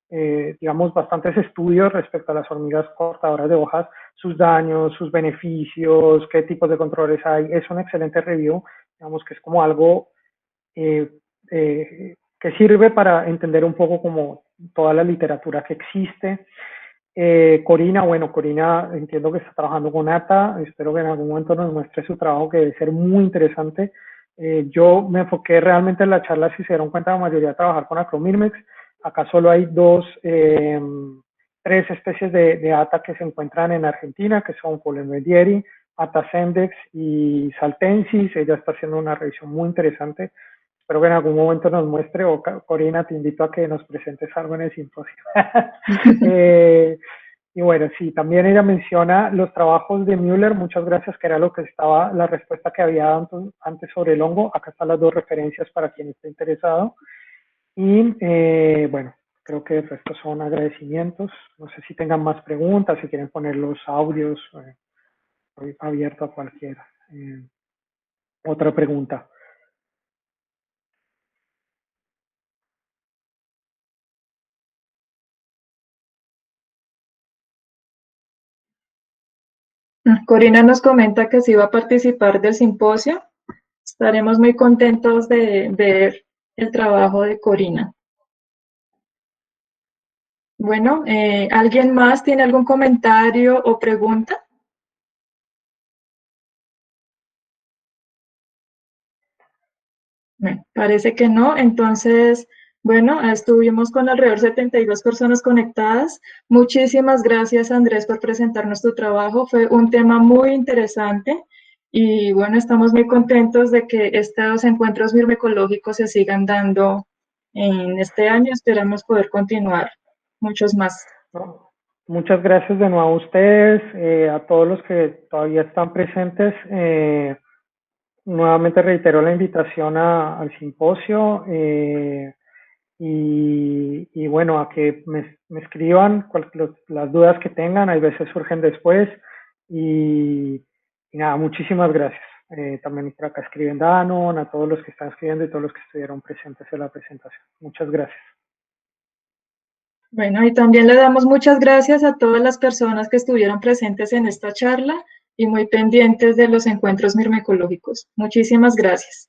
digamos, bastantes estudios respecto a las hormigas cortadoras de hojas, sus daños, sus beneficios, qué tipos de controles hay. Es un excelente review, digamos que es como algo que sirve para entender un poco como toda la literatura que existe. Corina, bueno, Corina entiendo que está trabajando con ATA, espero que en algún momento nos muestre su trabajo, que debe ser muy interesante. Yo me enfoqué realmente en la charla, si se dieron cuenta, la mayoría a trabajar con Acromyrmex. Acá solo hay tres especies de ATA que se encuentran en Argentina, que son Polemedieri, ATA semdex y saltensis. Ella está haciendo una revisión muy interesante. Espero que en algún momento nos muestre, o Corina, te invito a que nos presentes algo en el simposio. Y bueno, sí, también ella menciona los trabajos de Müller, muchas gracias, que era lo que estaba, la respuesta que había dado antes sobre el hongo. Acá están las dos referencias para quien esté interesado. Y bueno, creo que el resto son agradecimientos. No sé si tengan más preguntas, si quieren poner los audios, estoy abierto a cualquier otra pregunta. Corina nos comenta que sí va a participar del simposio. Estaremos muy contentos de ver el trabajo de Corina. Bueno, ¿alguien más tiene algún comentario o pregunta? Parece que no. Entonces, bueno, estuvimos con alrededor de 72 personas conectadas. Muchísimas gracias, Andrés, por presentarnos tu trabajo. Fue un tema muy interesante y bueno, estamos muy contentos de que estos encuentros mirmecológicos se sigan dando en este año. Esperamos poder continuar muchos más. Muchas gracias de nuevo a ustedes, a todos los que todavía están presentes. Nuevamente reitero la invitación al simposio y bueno, a que me escriban las dudas que tengan, hay veces surgen después y nada, muchísimas gracias. También por acá escriben Danon, a todos los que están escribiendo y todos los que estuvieron presentes en la presentación. Muchas gracias. Bueno, y también le damos muchas gracias a todas las personas que estuvieron presentes en esta charla y muy pendientes de los encuentros mirmecológicos. Muchísimas gracias.